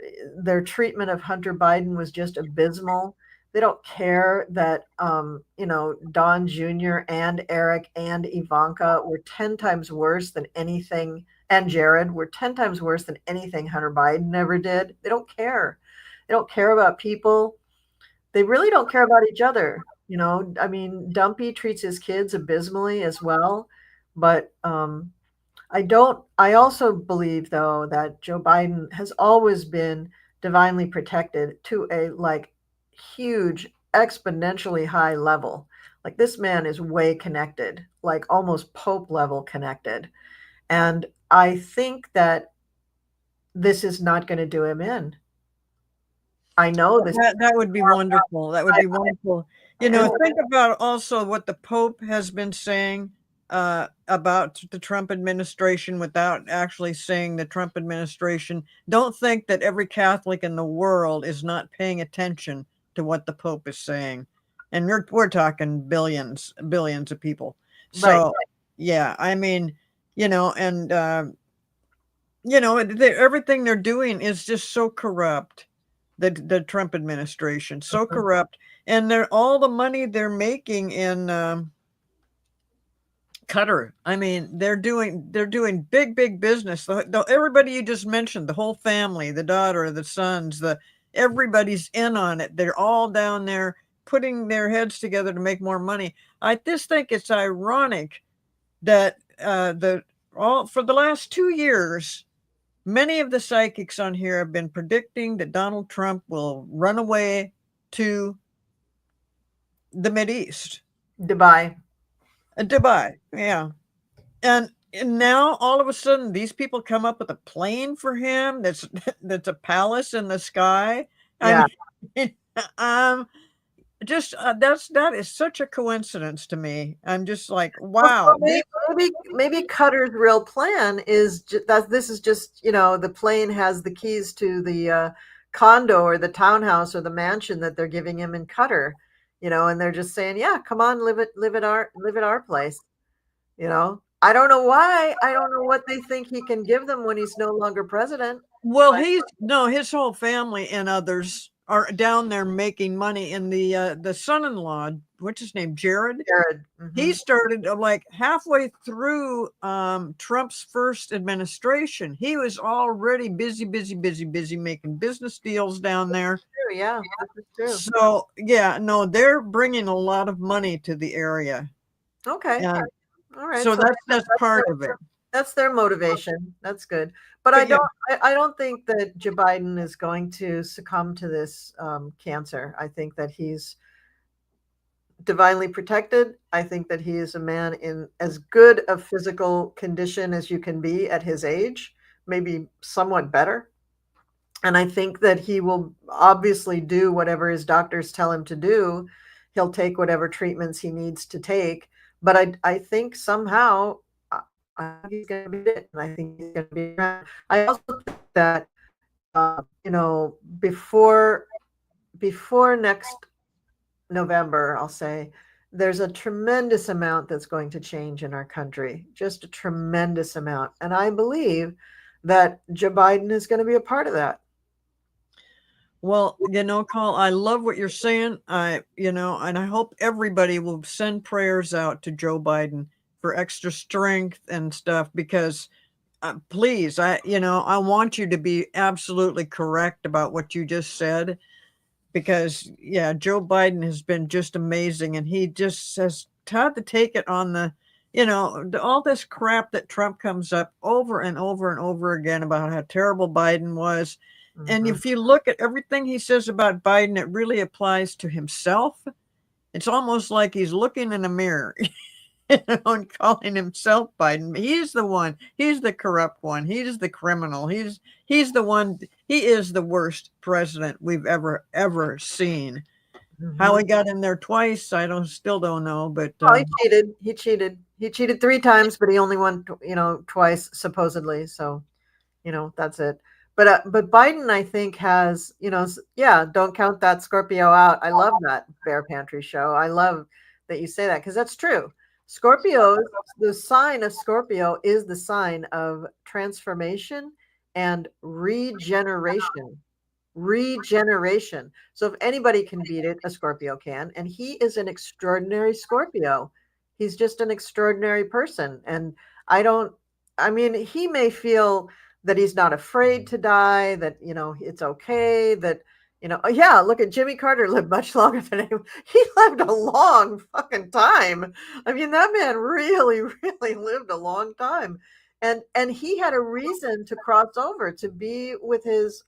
treatment of Hunter Biden was just abysmal. They don't care that, Don Jr. and Eric and Ivanka were 10 times worse than anything, and Jared were 10 times worse than anything Hunter Biden ever did. They don't care. They don't care about people. They really don't care about each other. I mean, Dumpy treats his kids abysmally as well. But I also believe, though, that Joe Biden has always been divinely protected to a huge, exponentially high level. Like, this man is way connected, like almost Pope level connected. And I think that this is not going to do him in. I know this. That would be wonderful. That would be wonderful. You know, And think about also what the Pope has been saying about the Trump administration without actually saying the Trump administration. Don't think that every Catholic in the world is not paying attention to what the Pope is saying. And we're talking billions of people. right. So, yeah, I mean, you know, and you know, everything they're doing is just so corrupt. The Trump administration, so Mhm. corrupt, and they're all the money they're making in Qatar. I mean, they're doing big business. Everybody you just mentioned, the whole family, the daughter, the sons, everybody's in on it. They're all down there putting their heads together to make more money. I just think it's ironic that the all for the last 2 years. Many of the psychics on here have been predicting that Donald Trump will run away to the Mideast, Dubai. Dubai. Yeah. And now all of a sudden these people come up with a plane for him that's a palace in the sky. I Yeah. mean, um just that is such a coincidence to me. I'm just like, Well, so wow. maybe Cutter's real plan is that this is just, the plane has the keys to the condo or the townhouse or the mansion that they're giving him in Cutter, and they're just saying, yeah, come on, live at our place. I don't know why. I don't know what they think he can give them when he's no longer president. Well, his whole family and others are down there making money. And the son-in-law, what's his name, Jared, Jared. he started like halfway through Trump's first administration. He was already busy making business deals down there. True, yeah, this is true. So yeah, no, they're bringing a lot of money to the area. Okay. And All right. so So that's part of it. that's their motivation. That's good. But I But yeah, don't think that Joe Biden is going to succumb to this cancer. I think that he's divinely protected. I think that he is a man in as good a physical condition as you can be at his age, maybe somewhat better. And I think that he will obviously do whatever his doctors tell him to do. He'll take whatever treatments he needs to take. But I think somehow he's going to be it. And I think he's going to be around. I also think that, before next November, I'll say, there's a tremendous amount that's going to change in our country, just a tremendous amount. And I believe that Joe Biden is going to be a part of that. well, Carl, I love what you're saying. And I hope everybody will send prayers out to Joe Biden for extra strength and stuff because please, I want you to be absolutely correct about what you just said because yeah, Joe Biden has been just amazing and he just has had to take it on all this crap that Trump comes up over and over and over again about how terrible Biden was. And Mhm. if you look at everything he says about Biden, it really applies to himself. It's almost like he's looking in a mirror and calling himself Biden. He's the one. He's the corrupt one. He's the criminal. He's the one. He is the worst president we've ever seen. How Mhm. he got in there twice, still don't know. But Oh, he cheated. He cheated. He cheated 3 times, but he only won, twice supposedly. So, that's it. But Biden, I think, has, yeah, don't count that Scorpio out. I love that Bear Pantry show. I love that you say that because that's true. Scorpio, the sign of Scorpio is the sign of transformation and regeneration. Regeneration. So if anybody can beat it, a Scorpio can. And he is an extraordinary Scorpio. He's just an extraordinary person. And I don't, I mean, he may feel that he's not afraid to die, that, it's okay, that, yeah, look at Jimmy Carter lived much longer than him. He lived a long fucking time. I mean, that man really, really lived a long time. And he had a reason to cross over to be with his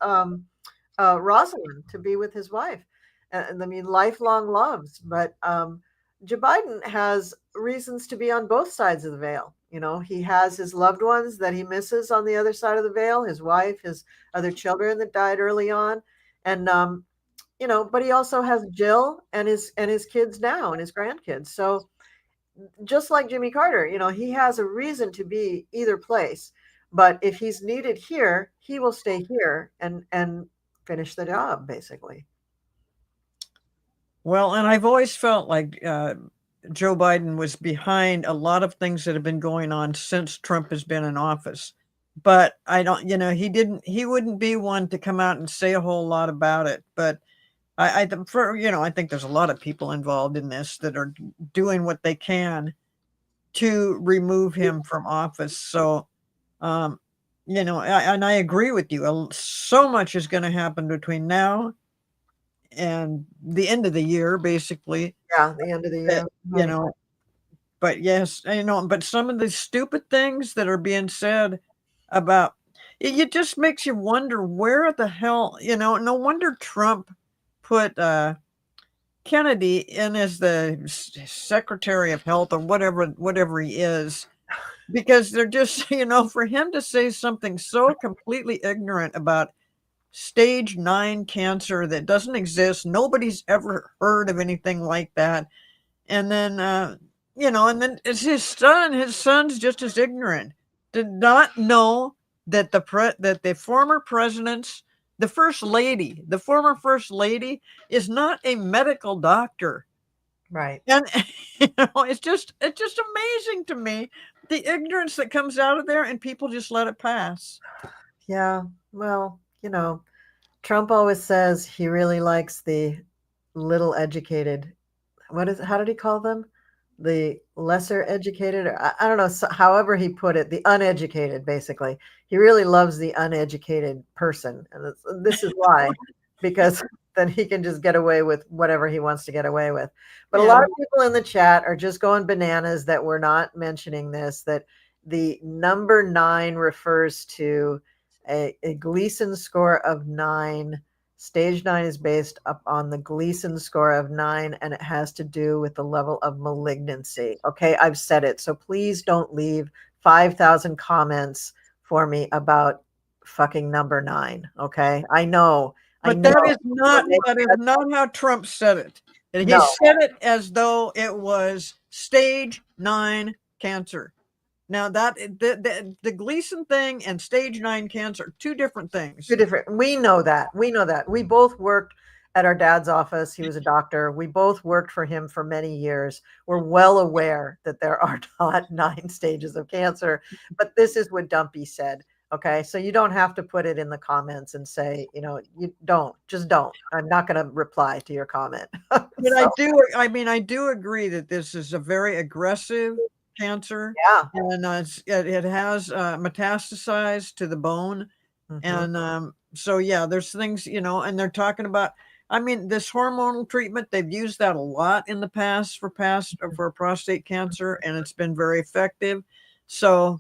Rosalind, to be with his wife. And I mean, lifelong loves. But Joe Biden has reasons to be on both sides of the veil. You know, he has his loved ones that he misses on the other side of the veil, his wife, his other children that died early on. And you know, but he also has Jill and his kids now and his grandkids. So just like Jimmy Carter, you know, he has a reason to be either place. But if he's needed here, he will stay here and finish the job, basically. Well, and I've always felt like Joe Biden was behind a lot of things that have been going on since Trump has been in office. But I don't, you know, he wouldn't be one to come out and say a whole lot about it. But I think there's a lot of people involved in this that are doing what they can to remove him from office. So, you know, and I agree with you. So much is going to happen between now and the end of the year, basically. Yeah, the end of the year. You know, but yes, you know, but some of the stupid things that are being said about it just makes you wonder where the hell, you know, no wonder Trump put Kennedy in as the Secretary of Health or whatever he is, because they're just, you know, for him to say something so completely ignorant about stage 9 cancer that doesn't exist, nobody's ever heard of anything like that. And then you know, and then it's his son's just as ignorant, did not know that the former president's the former first lady is not a medical doctor. Right. And you know, it's just amazing to me the ignorance that comes out of there, and people just let it pass. Yeah. Well, you know, Trump always says he really likes the little educated. How did he call them? The lesser educated, or I don't know, however he put it, the uneducated, basically. He really loves the uneducated person. And this is why, because then he can just get away with whatever he wants to get away with. But a Yeah. lot of people in the chat are just going bananas that we're not mentioning this, that the number 9 refers to a Gleason score of 9. Stage 9 is based upon the Gleason score of 9, and it has to do with the level of malignancy. Okay, I've said it. So please don't leave 5,000 comments for me about fucking number 9. Okay, I know. But that is not how Trump said it. And he said it as though it was stage 9 cancer. Now that the Gleason thing and stage 9 cancer are two different things. Two different. We know that. We both worked at our dad's office. He was a doctor. We both worked for him for many years. We're well aware that there are not 9 stages of cancer, but this is what Dumpy said. Okay, so you don't have to put it in the comments and say, you know, you just don't. I'm not going to reply to your comment. But I do agree that this is a very aggressive cancer. Yeah. And it has metastasized to the bone. Mm-hmm. And so, yeah, there's things, you know, and they're talking about, I mean, this hormonal treatment, they've used that a lot in the past for prostate cancer, and it's been very effective. So,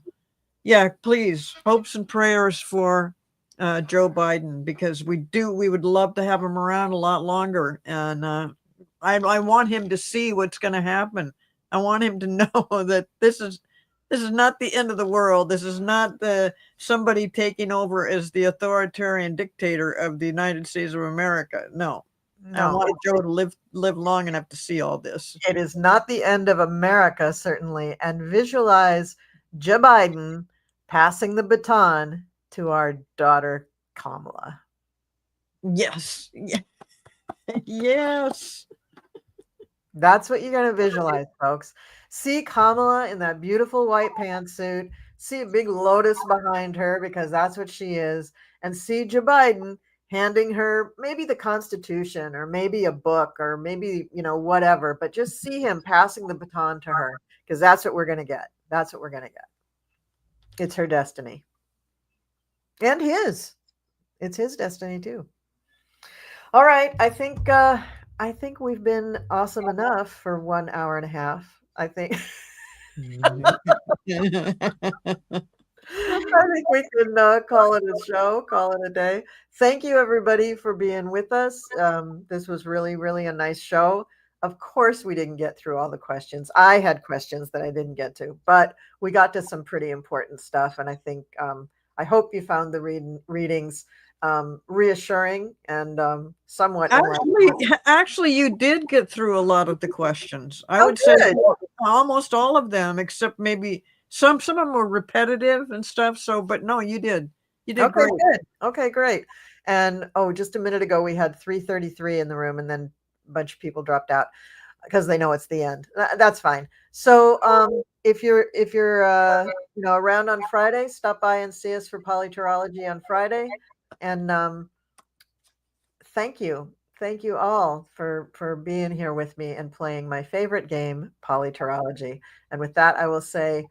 yeah, please, hopes and prayers for Joe Biden, because we would love to have him around a lot longer. And I want him to see what's going to happen. I want him to know that this is not the end of the world. This is not somebody taking over as the authoritarian dictator of the United States of America. No. I want Joe to live long enough to see all this. It is not the end of America, certainly. And visualize Joe Biden passing the baton to our daughter, Kamala. Yes. Yes. That's what you're going to visualize, folks. See Kamala in that beautiful white pantsuit. See a big lotus behind her, because that's what she is. And see Joe Biden handing her maybe the Constitution, or maybe a book, or maybe, you know, whatever. But just see him passing the baton to her, because that's what we're going to get. That's what we're going to get. It's her destiny. And his. It's his destiny, too. All right. I think we've been awesome enough for 1 hour and a half. I think I think we can call it a show, call it a day. Thank you, everybody, for being with us. This was really, really a nice show. of course, we didn't get through all the questions. I had questions that I didn't get to, but we got to some pretty important stuff. And I think, I hope you found the readings reassuring and somewhat enlightening. Actually, you did get through a lot of the questions. I Oh, would say good. almost all of them, except maybe some of them were repetitive and stuff. So, but no, you did. You did Okay, great. good. Okay, great. And just a minute ago, we had 333 in the room, and then a bunch of people dropped out because they know it's the end. That's fine. So if you're around on Friday, stop by and see us for Politarology on Friday. And thank you all for being here with me and playing my favorite game, Politarology. And with that, I will say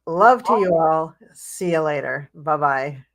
love to you all. See you later. Bye bye.